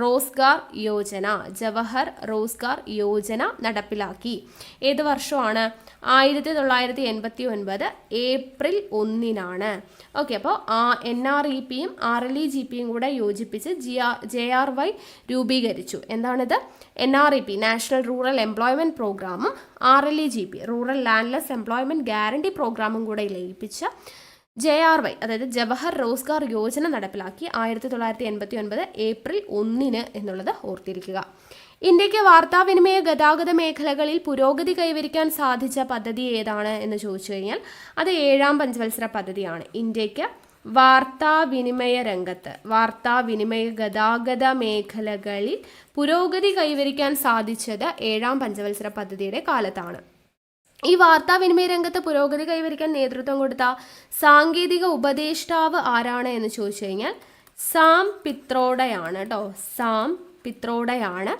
റോസ്ഗാർ യോജന നടപ്പിലാക്കി. ഏത് വർഷമാണ്? 1989 ഏപ്രിൽ 1 ഓക്കെ. അപ്പോൾ NREPയും RLEGPയും കൂടെ യോജിപ്പിച്ച് JRY രൂപീകരിച്ചു. എന്താണിത്? NREP നാഷണൽ റൂറൽ എംപ്ലോയ്മെന്റ് പ്രോഗ്രാമും RLEGP rural landless employment guarantee പ്രോഗ്രാമും കൂടെ ലയിപ്പിച്ച JRY അതായത് ജവഹർ റോസ്ഗാർ യോജന നടപ്പിലാക്കി 1989 ഏപ്രിൽ 1 എന്നുള്ളത് ഓർത്തിരിക്കുക. ഇന്ത്യക്ക് വാർത്താവിനിമയ ഗതാഗത മേഖലകളിൽ പുരോഗതി കൈവരിക്കാൻ സാധിച്ച പദ്ധതി ഏതാണ് എന്ന് ചോദിച്ചു കഴിഞ്ഞാൽ അത് 7ാം പഞ്ചവത്സര പദ്ധതിയാണ്. ഇന്ത്യക്ക് വാർത്താവിനിമയ രംഗത്ത്, വാർത്താവിനിമയ ഗതാഗത മേഖലകളിൽ പുരോഗതി കൈവരിക്കാൻ സാധിച്ചത് 7ാം പഞ്ചവത്സര പദ്ധതിയുടെ കാലത്താണ്. ഈ വാർത്താവിനിമയ രംഗത്ത് പുരോഗതി കൈവരിക്കാൻ നേതൃത്വം കൊടുത്ത സാങ്കേതിക ഉപദേഷ്ടാവ് ആരാണ് എന്ന് ചോദിച്ചു കഴിഞ്ഞാൽ സാം പിത്രോഡയാണ് കേട്ടോ. സാം പിത്രോഡയാണ്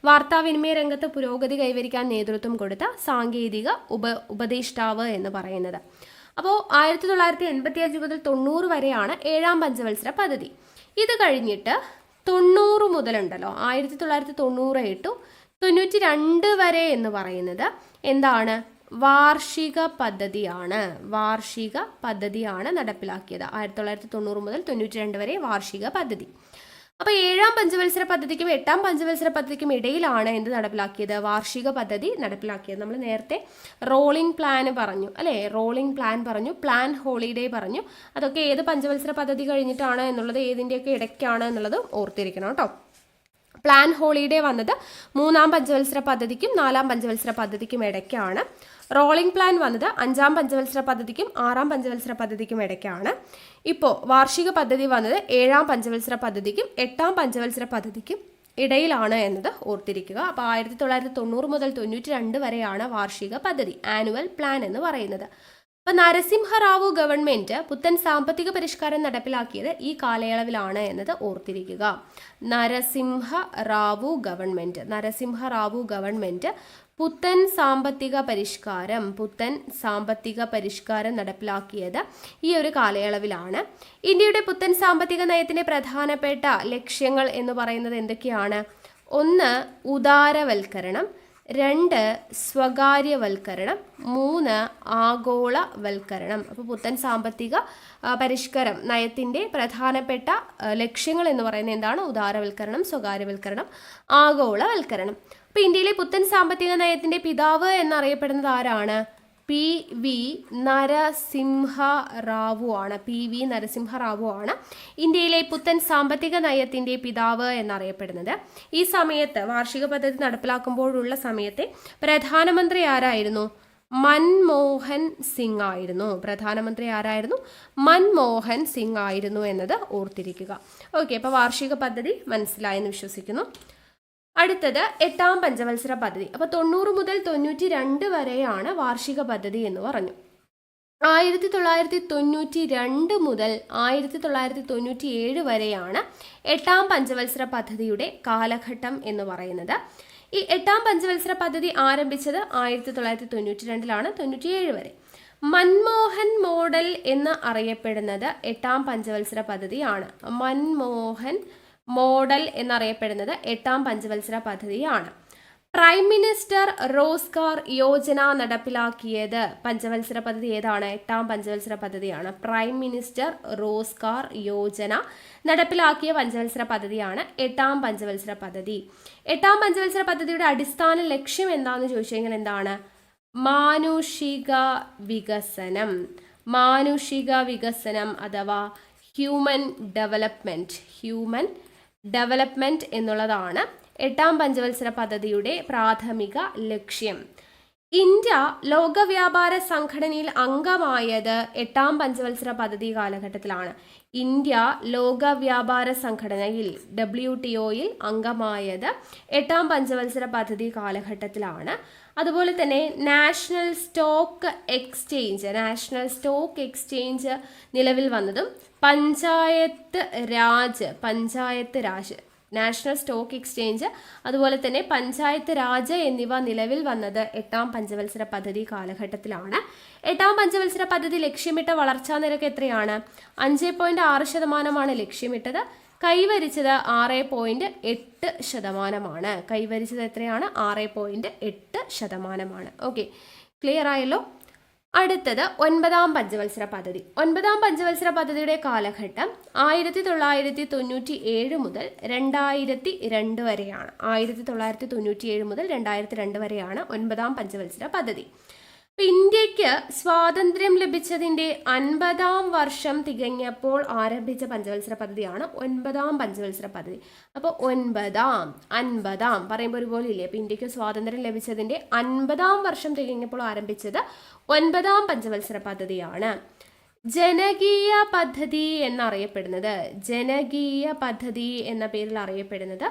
വാർത്താവിനിമയ രംഗത്ത് പുരോഗതി കൈവരിക്കാൻ നേതൃത്വം കൊടുത്ത സാങ്കേതിക ഉപദേഷ്ടാവ് എന്ന് പറയുന്നത്. അപ്പോൾ 1985 മുതൽ 90 വരെയാണ് 7ാം പഞ്ചവത്സര പദ്ധതി. ഇത് കഴിഞ്ഞിട്ട് 90 മുതലുണ്ടല്ലോ, 1990 ടു 92 വരെ എന്ന് പറയുന്നത് എന്താണ്? വാർഷിക പദ്ധതിയാണ്. വാർഷിക പദ്ധതിയാണ് നടപ്പിലാക്കിയത്. 1990 മുതൽ 92 വരെ വാർഷിക പദ്ധതി. അപ്പോൾ 7ാം പഞ്ചവത്സര പദ്ധതിക്കും 8ാം പഞ്ചവത്സര പദ്ധതിക്കും ഇടയിലാണ് എന്ത് നടപ്പിലാക്കിയത്? വാർഷിക പദ്ധതി നടപ്പിലാക്കിയത്. നമ്മൾ നേരത്തെ റോളിംഗ് പ്ലാൻ പറഞ്ഞു അല്ലേ? റോളിംഗ് പ്ലാൻ പറഞ്ഞു, പ്ലാൻ ഹോളിഡേ പറഞ്ഞു. അതൊക്കെ ഏത് പഞ്ചവത്സര പദ്ധതി കഴിഞ്ഞിട്ടാണ് എന്നുള്ളത്, ഏതിൻ്റെയൊക്കെ ഇടയ്ക്കാണ് എന്നുള്ളത് ഓർത്തിരിക്കണം കേട്ടോ. പ്ലാൻ ഹോളിഡേ വന്നത് 3ാം പഞ്ചവത്സര പദ്ധതിക്കും 4ാം പഞ്ചവത്സര പദ്ധതിക്കും ഇടയ്ക്കാണ്. റോളിംഗ് പ്ലാൻ വന്നത് 5ാം പഞ്ചവത്സര പദ്ധതിക്കും 6ാം പഞ്ചവത്സര പദ്ധതിക്കും ഇടയ്ക്കാണ്. ഇപ്പോൾ വാർഷിക പദ്ധതി വന്നത് 7ാം പഞ്ചവത്സര പദ്ധതിക്കും 8ാം പഞ്ചവത്സര പദ്ധതിക്കും ഇടയിലാണ് എന്നത് ഓർത്തിരിക്കുക. അപ്പോൾ 1990 മുതൽ 92 വരെയാണ് വാർഷിക പദ്ധതി, ആനുവൽ പ്ലാൻ എന്ന് പറയുന്നത്. അപ്പോൾ നരസിംഹറാവു ഗവൺമെൻറ് പുത്തൻ സാമ്പത്തിക പരിഷ്കാരം നടപ്പിലാക്കിയത് ഈ കാലയളവിലാണ് എന്നത് ഓർത്തിരിക്കുക. നരസിംഹറാവു ഗവൺമെൻറ് പുത്തൻ സാമ്പത്തിക പരിഷ്കാരം നടപ്പിലാക്കിയത് ഈ ഒരു കാലയളവിലാണ്. ഇന്ത്യയുടെ പുത്തൻ സാമ്പത്തിക നയത്തിൻ്റെ പ്രധാനപ്പെട്ട ലക്ഷ്യങ്ങൾ എന്ന് പറയുന്നത് എന്തൊക്കെയാണ്? 1 ഉദാരവൽക്കരണം, 2 സ്വകാര്യവൽക്കരണം, 3 ആഗോളവൽക്കരണം. അപ്പോൾ പുത്തൻ സാമ്പത്തിക പരിഷ്കരണം നയത്തിൻ്റെ പ്രധാനപ്പെട്ട ലക്ഷ്യങ്ങൾ എന്ന് പറയുന്നത് എന്താണ്? ഉദാരവൽക്കരണം, സ്വകാര്യവൽക്കരണം, ആഗോളവൽക്കരണം. അപ്പോൾ ഇന്ത്യയിലെ പുത്തൻ സാമ്പത്തിക നയത്തിൻ്റെ പിതാവ് എന്നറിയപ്പെടുന്നത് ആരാണ്? PV നരസിംഹറാവു ആണ് ഇന്ത്യയിലെ പുത്തൻ സാമ്പത്തിക നയത്തിൻ്റെ പിതാവ് എന്നറിയപ്പെടുന്നത്. ഈ സമയത്ത് വാർഷിക പദ്ധതി നടപ്പിലാക്കുമ്പോഴുള്ള സമയത്തെ പ്രധാനമന്ത്രി ആരായിരുന്നു? മൻമോഹൻ സിംഗ് ആയിരുന്നു. പ്രധാനമന്ത്രി ആരായിരുന്നു? മൻമോഹൻ സിംഗ് ആയിരുന്നു എന്നത് ഓർത്തിരിക്കുക. ഓക്കെ, അപ്പോൾ വാർഷിക പദ്ധതി മനസ്സിലായെന്ന് വിശ്വസിക്കുന്നു. അടുത്തത് 8ാം പഞ്ചവത്സര പദ്ധതി. അപ്പോൾ 90 മുതൽ 92 വരെയാണ് വാർഷിക പദ്ധതി എന്ന് പറഞ്ഞു. 1992 മുതൽ 1997 വരെയാണ് 8ാം പഞ്ചവത്സര പദ്ധതിയുടെ കാലഘട്ടം എന്ന് പറയുന്നത്. ഈ 8ാം പഞ്ചവത്സര പദ്ധതി ആരംഭിച്ചത് 1992ലാണ്, 97 വരെ. മൻമോഹൻ മോഡൽ എന്ന് അറിയപ്പെടുന്നത് 8ാം പഞ്ചവത്സര പദ്ധതിയാണ്. മൻമോഹൻ മോഡൽ എന്നറിയപ്പെടുന്നത് 8ാം പഞ്ചവത്സര പദ്ധതിയാണ്. പ്രൈം മിനിസ്റ്റർ റോസ്ഗാർ യോജന നടപ്പിലാക്കിയത് പഞ്ചവത്സര പദ്ധതി ഏതാണ്? 8ാം പഞ്ചവത്സര പദ്ധതിയാണ്. പ്രൈം മിനിസ്റ്റർ റോസ്ഗാർ യോജന നടപ്പിലാക്കിയ പഞ്ചവത്സര പദ്ധതിയാണ് 8ാം പഞ്ചവത്സര പദ്ധതി. 8ാം പഞ്ചവത്സര പദ്ധതിയുടെ അടിസ്ഥാന ലക്ഷ്യം എന്താണെന്ന് ചോദിച്ചു കഴിഞ്ഞാൽ എന്താണ്? മാനുഷിക വികസനം അഥവാ ഹ്യൂമൻ ഡെവലപ്മെന്റ് എന്നുള്ളതാണ് 8ാം പഞ്ചവത്സര പദ്ധതിയുടെ പ്രാഥമിക ലക്ഷ്യം. ഇന്ത്യ ലോക വ്യാപാര സംഘടനയിൽ അംഗമായത് 8ാം പഞ്ചവത്സര പദ്ധതി കാലഘട്ടത്തിലാണ്. ഇന്ത്യ ലോക വ്യാപാര സംഘടനയിൽ WTOയിൽ അംഗമായത് 8ാം പഞ്ചവത്സര പദ്ധതി കാലഘട്ടത്തിലാണ്. അതുപോലെ തന്നെ നാഷണൽ സ്റ്റോക്ക് എക്സ്ചേഞ്ച് നിലവിൽ വന്നതും panchayat Raj national stock exchange അതുപോലെ തന്നെ പഞ്ചായത്ത് രാജ് എന്നിവ നിലവിൽ വന്നത് 8ാം പഞ്ചവത്സര പദ്ധതി കാലഘട്ടത്തിലാണ്. 8ാം പഞ്ചവത്സര പദ്ധതി ലക്ഷ്യമിട്ട വളർച്ചാ നിരക്ക് എത്രയാണ്? 5.6% ലക്ഷ്യമിട്ടത്. കൈവരിച്ചത് 6.8%. കൈവരിച്ചത് എത്രയാണ്? 6.8%. ഓക്കെ, ക്ലിയർ ആയല്ലോ. അടുത്തത് 9ാം പഞ്ചവത്സര പദ്ധതി. 9ാം പഞ്ചവത്സര പദ്ധതിയുടെ കാലഘട്ടം 1997 മുതൽ 2002 വരെയാണ്. 1997 മുതൽ 2002 വരെയാണ് 9ാം പഞ്ചവത്സര പദ്ധതി. ഇന്ത്യക്ക് സ്വാതന്ത്ര്യം ലഭിച്ചതിൻ്റെ 50ാം വർഷം തികഞ്ഞപ്പോൾ ആരംഭിച്ച പഞ്ചവത്സര പദ്ധതിയാണ് 9ാം പഞ്ചവത്സര പദ്ധതി. അപ്പോൾ 50ാം പറയുമ്പോൾ ഒരുപോലെ ഇല്ലേ? അപ്പോൾ ഇന്ത്യക്ക് സ്വാതന്ത്ര്യം ലഭിച്ചതിൻ്റെ 50ാം വർഷം തികഞ്ഞപ്പോൾ ആരംഭിച്ചത് 9ാം പഞ്ചവത്സര പദ്ധതിയാണ്. ജനകീയ പദ്ധതി എന്നറിയപ്പെടുന്നത്, ജനകീയ പദ്ധതി എന്ന പേരിൽ അറിയപ്പെടുന്നത്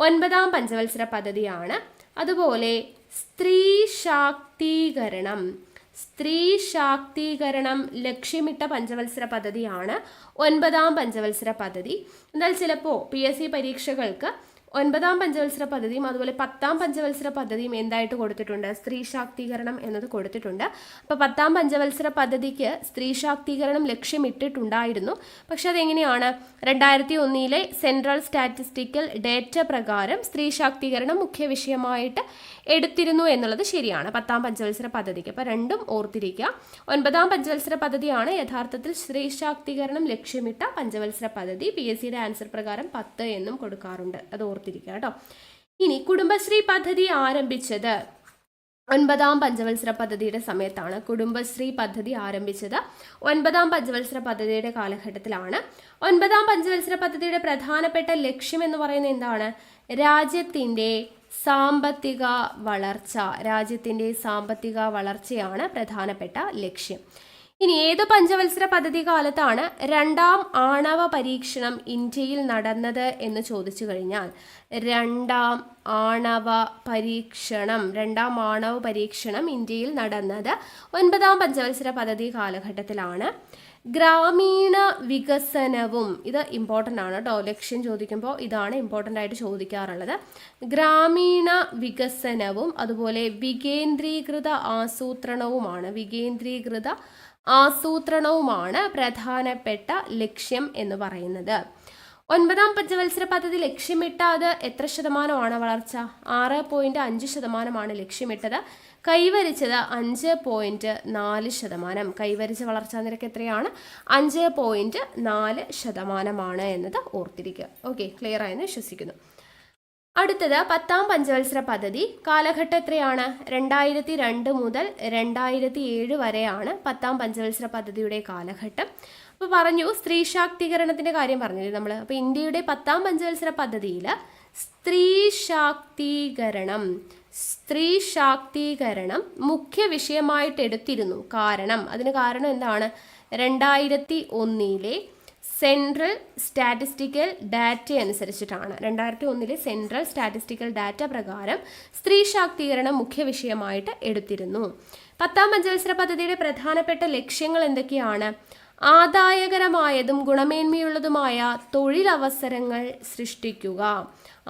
9ാം പഞ്ചവത്സര പദ്ധതിയാണ്. അതുപോലെ സ്ത്രീ ശാക്തീകരണം, സ്ത്രീ ശാക്തീകരണം ലക്ഷ്യമിട്ട പഞ്ചവത്സര പദ്ധതിയാണ് 9ാം പഞ്ചവത്സര പദ്ധതി. എന്നാൽ ചിലപ്പോൾ PSC പരീക്ഷകൾക്ക് 9ാം പഞ്ചവത്സര പദ്ധതിയും അതുപോലെ 10ാം പഞ്ചവത്സര പദ്ധതിയും എന്തായിട്ട് കൊടുത്തിട്ടുണ്ട്, സ്ത്രീ ശാക്തീകരണം എന്നത് കൊടുത്തിട്ടുണ്ട്. അപ്പോൾ 10ാം പഞ്ചവത്സര പദ്ധതിക്ക് സ്ത്രീ ശാക്തീകരണം ലക്ഷ്യമിട്ടിട്ടുണ്ടായിരുന്നു. പക്ഷെ അതെങ്ങനെയാണ്, 2001 സെൻട്രൽ സ്റ്റാറ്റിസ്റ്റിക്കൽ ഡേറ്റ പ്രകാരം സ്ത്രീ ശാക്തീകരണം മുഖ്യ വിഷയമായിട്ട് എടുത്തിരുന്നു എന്നുള്ളത് ശരിയാണ് 10ാം പഞ്ചവത്സര പദ്ധതിക്ക്. അപ്പോൾ രണ്ടും ഓർത്തിരിക്കുക. 9ാം പഞ്ചവത്സര പദ്ധതിയാണ് യഥാർത്ഥത്തിൽ സ്ത്രീ ശാക്തീകരണം ലക്ഷ്യമിട്ട പഞ്ചവത്സര പദ്ധതി. PSCയുടെ ആൻസർ പ്രകാരം 10 എന്നും കൊടുക്കാറുണ്ട്, അത് ഓർത്തിരിക്കുക കേട്ടോ. ഇനി കുടുംബശ്രീ പദ്ധതി ആരംഭിച്ചത് 9ാം പഞ്ചവത്സര പദ്ധതിയുടെ സമയത്താണ്. കുടുംബശ്രീ പദ്ധതി ആരംഭിച്ചത് 9ാം പഞ്ചവത്സര പദ്ധതിയുടെ കാലഘട്ടത്തിലാണ്. 9ാം പഞ്ചവത്സര പദ്ധതിയുടെ പ്രധാനപ്പെട്ട ലക്ഷ്യം എന്ന് പറയുന്നത് എന്താണ്, രാജ്യത്തിൻ്റെ സാമ്പത്തിക വളർച്ച, രാജ്യത്തിൻ്റെ സാമ്പത്തിക വളർച്ചയാണ് പ്രധാനപ്പെട്ട ലക്ഷ്യം. ഇനി ഏത് പഞ്ചവത്സര പദ്ധതി കാലത്താണ് 2ാം ആണവ പരീക്ഷണം ഇന്ത്യയിൽ നടന്നത് എന്ന് ചോദിച്ചു കഴിഞ്ഞാൽ, 2ാം ആണവ പരീക്ഷണം ഇന്ത്യയിൽ നടന്നത് 9ാം പഞ്ചവത്സര പദ്ധതി കാലഘട്ടത്തിലാണ്. ഗ്രാമീണ വികസനവും, ഇത് ഇമ്പോർട്ടൻ്റ് ആണ് കേട്ടോ, ലക്ഷ്യം ചോദിക്കുമ്പോൾ ഇതാണ് ഇമ്പോർട്ടൻ്റ് ആയിട്ട് ചോദിക്കാറുള്ളത്. ഗ്രാമീണ വികസനവും അതുപോലെ വികേന്ദ്രീകൃത ആസൂത്രണവുമാണ് പ്രധാനപ്പെട്ട ലക്ഷ്യം എന്ന് പറയുന്നത്. 9ാം പഞ്ചവത്സര പദ്ധതി ലക്ഷ്യമിട്ട അത് എത്ര ശതമാനമാണ് വളർച്ച, 6.5% ലക്ഷ്യമിട്ടത്. കൈവരിച്ചത് 5.4%. കൈവരിച്ച വളർച്ചാ നിരക്ക് എത്രയാണ്, 5.4% എന്നത് ഓർത്തിരിക്കുക. ഓക്കെ, ക്ലിയർ ആയെന്ന് വിശ്വസിക്കുന്നു. അടുത്തത് 10ാം പഞ്ചവത്സര പദ്ധതി കാലഘട്ടം എത്രയാണ്, 2002 മുതൽ 2007 വരെയാണ് 10ാം പഞ്ചവത്സര പദ്ധതിയുടെ കാലഘട്ടം. അപ്പോൾ പറഞ്ഞു സ്ത്രീ ശാക്തീകരണത്തിൻ്റെ കാര്യം പറഞ്ഞില്ലേ നമ്മൾ. അപ്പോൾ ഇന്ത്യയുടെ 10ാം പഞ്ചവത്സര പദ്ധതിയിൽ സ്ത്രീ ശാക്തീകരണം മുഖ്യ വിഷയമായിട്ട് എടുത്തിരുന്നു. അതിന് കാരണം എന്താണ്, 2001 സെൻട്രൽ സ്റ്റാറ്റിസ്റ്റിക്കൽ ഡാറ്റ അനുസരിച്ചിട്ടാണ്. 2001 സെൻട്രൽ സ്റ്റാറ്റിസ്റ്റിക്കൽ ഡാറ്റ പ്രകാരം സ്ത്രീ ശാക്തീകരണം മുഖ്യ വിഷയമായിട്ട് എടുത്തിരുന്നു. 10ാം പഞ്ചവത്സര പദ്ധതിയുടെ പ്രധാനപ്പെട്ട ലക്ഷ്യങ്ങൾ എന്തൊക്കെയാണ്, ആദായകരമായതും ഗുണമേന്മയുള്ളതുമായ തൊഴിലവസരങ്ങൾ സൃഷ്ടിക്കുക.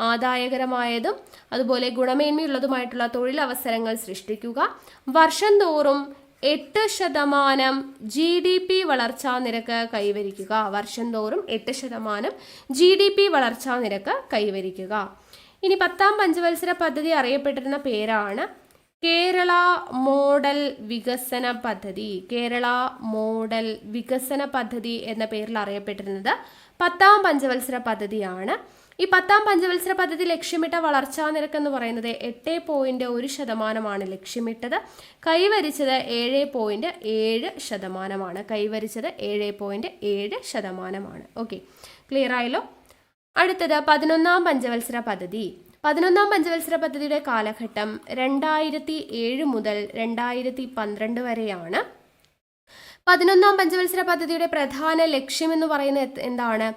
ആദായകരമായതും അതുപോലെ ഗുണമേന്മയുള്ളതുമായിട്ടുള്ള തൊഴിലവസരങ്ങൾ സൃഷ്ടിക്കുക. വർഷം തോറും 8% GDP വളർച്ചാ നിരക്ക് കൈവരിക്കുക. വർഷം തോറും 8% GDP വളർച്ചാ നിരക്ക് കൈവരിക്കുക. ഇനി 10ാം പഞ്ചവത്സര പദ്ധതി അറിയപ്പെട്ടിരുന്ന പേരാണ് കേരള മോഡൽ വികസന പദ്ധതി. കേരള മോഡൽ വികസന പദ്ധതി എന്ന പേരിൽ അറിയപ്പെട്ടിരുന്നത് 10ാം പഞ്ചവത്സര പദ്ധതിയാണ്. ഈ 10ാം പഞ്ചവത്സര പദ്ധതി ലക്ഷ്യമിട്ട വളർച്ചാ നിരക്ക് എന്ന് പറയുന്നത് 8.1% ലക്ഷ്യമിട്ടത്. കൈവരിച്ചത് 7.7%. കൈവരിച്ചത് 7.7%. ഓക്കെ, ക്ലിയർ ആയല്ലോ. അടുത്തത് 11ാം പഞ്ചവത്സര പദ്ധതി. 11ാം പഞ്ചവത്സര പദ്ധതിയുടെ കാലഘട്ടം 2007 മുതൽ 2012 വരെയാണ്. 11ാം പഞ്ചവത്സര പദ്ധതിയുടെ പ്രധാന ലക്ഷ്യം എന്ന് പറയുന്നത് എന്താണ്,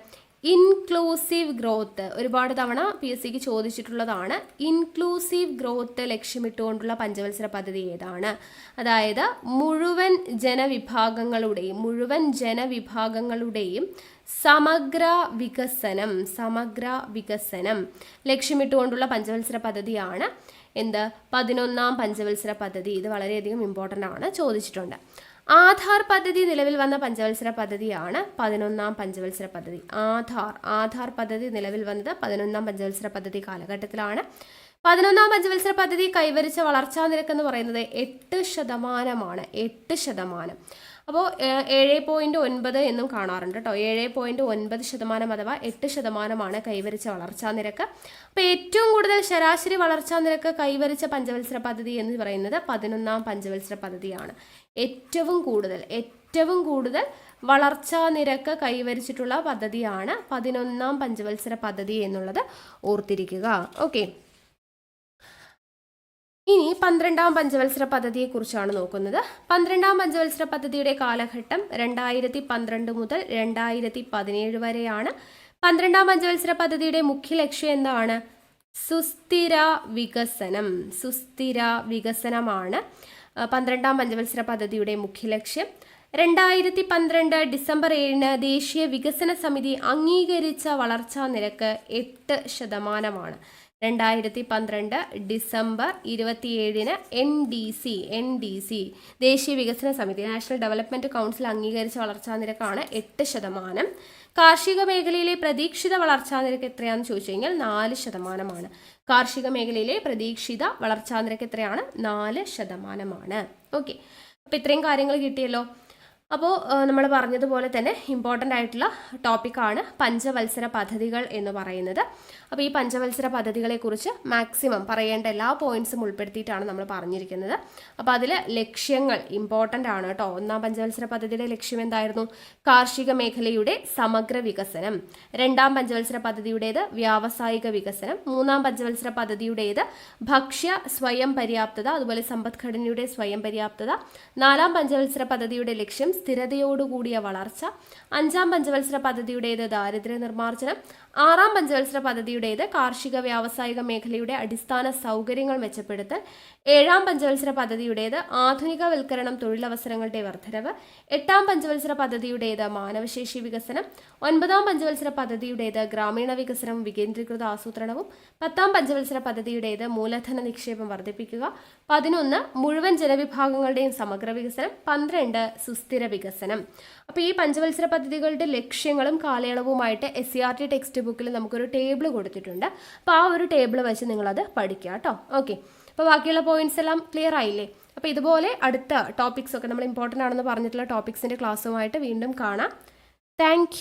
ഇൻക്ലൂസീവ് ഗ്രോത്ത്. ഒരുപാട് തവണ PSCക്ക് ചോദിച്ചിട്ടുള്ളതാണ്. ഇൻക്ലൂസീവ് ഗ്രോത്ത് ലക്ഷ്യമിട്ടുകൊണ്ടുള്ള പഞ്ചവത്സര പദ്ധതി ഏതാണ്, അതായത് മുഴുവൻ ജനവിഭാഗങ്ങളുടെയും സമഗ്ര വികസനം ലക്ഷ്യമിട്ടുകൊണ്ടുള്ള പഞ്ചവത്സര പദ്ധതിയാണ് 11ാം പഞ്ചവത്സര പദ്ധതി. ഇത് വളരെയധികം ഇമ്പോർട്ടൻ്റ് ആണ്, ചോദിച്ചിട്ടുണ്ട്. ആധാർ പദ്ധതി നിലവിൽ വന്ന പഞ്ചവത്സര പദ്ധതിയാണ് 11ാം പഞ്ചവത്സര പദ്ധതി. ആധാർ പദ്ധതി നിലവിൽ വന്നത് 11ാം പഞ്ചവത്സര പദ്ധതി കാലഘട്ടത്തിലാണ്. 11ാം പഞ്ചവത്സര പദ്ധതി കൈവരിച്ച വളർച്ചാ നിരക്ക് എന്ന് പറയുന്നത് 8%. 8%. അപ്പോൾ 7.9 എന്നും കാണാറുണ്ട് കേട്ടോ. 7.9% അഥവാ 8% കൈവരിച്ച വളർച്ചാ നിരക്ക്. അപ്പോൾ ഏറ്റവും കൂടുതൽ ശരാശരി വളർച്ചാ നിരക്ക് കൈവരിച്ച പഞ്ചവത്സര പദ്ധതി എന്ന് പറയുന്നത് 11ാം പഞ്ചവത്സര പദ്ധതിയാണ്. ഏറ്റവും കൂടുതൽ വളർച്ചാ നിരക്ക് കൈവരിച്ചിട്ടുള്ള പദ്ധതിയാണ് 11ാം പഞ്ചവത്സര പദ്ധതി എന്നുള്ളത് ഓർത്തിരിക്കുക. ഓക്കെ. ഇനി 12ാം പഞ്ചവത്സര പദ്ധതിയെക്കുറിച്ചാണ് നോക്കുന്നത്. 12ാം പഞ്ചവത്സര പദ്ധതിയുടെ കാലഘട്ടം 2012 മുതൽ 2017 വരെയാണ്. 12ാം പഞ്ചവത്സര പദ്ധതിയുടെ മുഖ്യ ലക്ഷ്യം എന്താണ്? സുസ്ഥിര വികസനമാണ് 12ാം പഞ്ചവത്സര പദ്ധതിയുടെ മുഖ്യ ലക്ഷ്യം. 2012 ഡിസംബർ 7 ദേശീയ വികസന സമിതി അംഗീകരിച്ച വളർച്ചാ നിരക്ക് 8%. 2012 ഡിസംബർ 27 NDC ദേശീയ വികസന സമിതി നാഷണൽ ഡെവലപ്മെന്റ് കൗൺസിൽ അംഗീകരിച്ച വളർച്ചാ നിരക്കാണ് 8%. കാർഷിക മേഖലയിലെ പ്രതീക്ഷിത വളർച്ചാ നിരക്ക് എത്രയാണെന്ന് ചോദിച്ചു കഴിഞ്ഞാൽ 4%. കാർഷിക മേഖലയിലെ പ്രതീക്ഷിത വളർച്ചാ നിരക്ക് എത്രയാണ്? 4%. ഓക്കെ, അപ്പോൾ ഇത്രയും കാര്യങ്ങൾ കിട്ടിയല്ലോ. അപ്പോൾ നമ്മൾ പറഞ്ഞതുപോലെ തന്നെ ഇമ്പോർട്ടൻ്റ് ആയിട്ടുള്ള ടോപ്പിക്കാണ് പഞ്ചവത്സര പദ്ധതികൾ എന്ന് പറയുന്നത്. അപ്പോൾ ഈ പഞ്ചവത്സര പദ്ധതികളെക്കുറിച്ച് മാക്സിമം പറയേണ്ട എല്ലാ പോയിന്റ്സും ഉൾപ്പെടുത്തിയിട്ടാണ് നമ്മൾ പറഞ്ഞിരിക്കുന്നത്. അപ്പോൾ അതിൽ ലക്ഷ്യങ്ങൾ ഇമ്പോർട്ടൻ്റ് ആണ് കേട്ടോ. 1ാം പഞ്ചവത്സര പദ്ധതിയുടെ ലക്ഷ്യം എന്തായിരുന്നു? കാർഷിക മേഖലയുടെ സമഗ്ര വികസനം. 2ാം പഞ്ചവത്സര പദ്ധതിയുടേത് വ്യാവസായിക വികസനം. 3ാം പഞ്ചവത്സര പദ്ധതിയുടേത് ഭക്ഷ്യ സ്വയം പര്യാപ്തത, അതുപോലെ സമ്പദ്ഘടനയുടെ സ്വയം പര്യാപ്തത. 4ാം പഞ്ചവത്സര പദ്ധതിയുടെ ലക്ഷ്യം സ്ഥിരതയോടുകൂടിയ വളർച്ച. 5ാം പഞ്ചവത്സര പദ്ധതിയുടേത് ദാരിദ്ര്യ നിർമ്മാർജ്ജനം. 6ാം പഞ്ചവത്സര പദ്ധതിയുടേത് കാർഷിക വ്യാവസായിക മേഖലയുടെ അടിസ്ഥാന സൗകര്യങ്ങൾ മെച്ചപ്പെടുത്തൽ. 7ാം പഞ്ചവത്സര പദ്ധതിയുടേത് ആധുനികവൽക്കരണം, തൊഴിലവസരങ്ങളുടെ വർധനവ്. 8ാം പഞ്ചവത്സര പദ്ധതിയുടേത് മാനവശേഷി വികസനം. 9ാം പഞ്ചവത്സര പദ്ധതിയുടേത് ഗ്രാമീണ വികസനവും വികേന്ദ്രീകൃത ആസൂത്രണവും. 10ാം പഞ്ചവത്സര പദ്ധതിയുടേത് മൂലധന നിക്ഷേപം വർദ്ധിപ്പിക്കുക. 11 മുഴുവൻ ജനവിഭാഗങ്ങളുടെയും സമഗ്ര വികസനം. 12 സുസ്ഥിര വികസനം. അപ്പോൾ ഈ പഞ്ചവത്സര പദ്ധതികളുടെ ലക്ഷ്യങ്ങളും കാലയളവുമായിട്ട് SCERT ടെക്സ്റ്റ് ബുക്കിൽ നമുക്കൊരു ടേബിൾ കൊടുത്തിട്ടുണ്ട്. അപ്പോൾ ആ ഒരു ടേബിൾ വെച്ച് നിങ്ങളത് പഠിക്കുക കേട്ടോ. ഓക്കെ, അപ്പോൾ ബാക്കിയുള്ള പോയിന്റ്സ് എല്ലാം ക്ലിയർ ആയില്ലേ? അപ്പോൾ ഇതുപോലെ അടുത്ത ടോപ്പിക്സ് ഒക്കെ നമ്മൾ ഇമ്പോർട്ടൻ്റ് ആണെന്ന് പറഞ്ഞിട്ടുള്ള ടോപ്പിക്സിൻ്റെ ക്ലാസ്സുമായിട്ട് വീണ്ടും കാണാം. താങ്ക്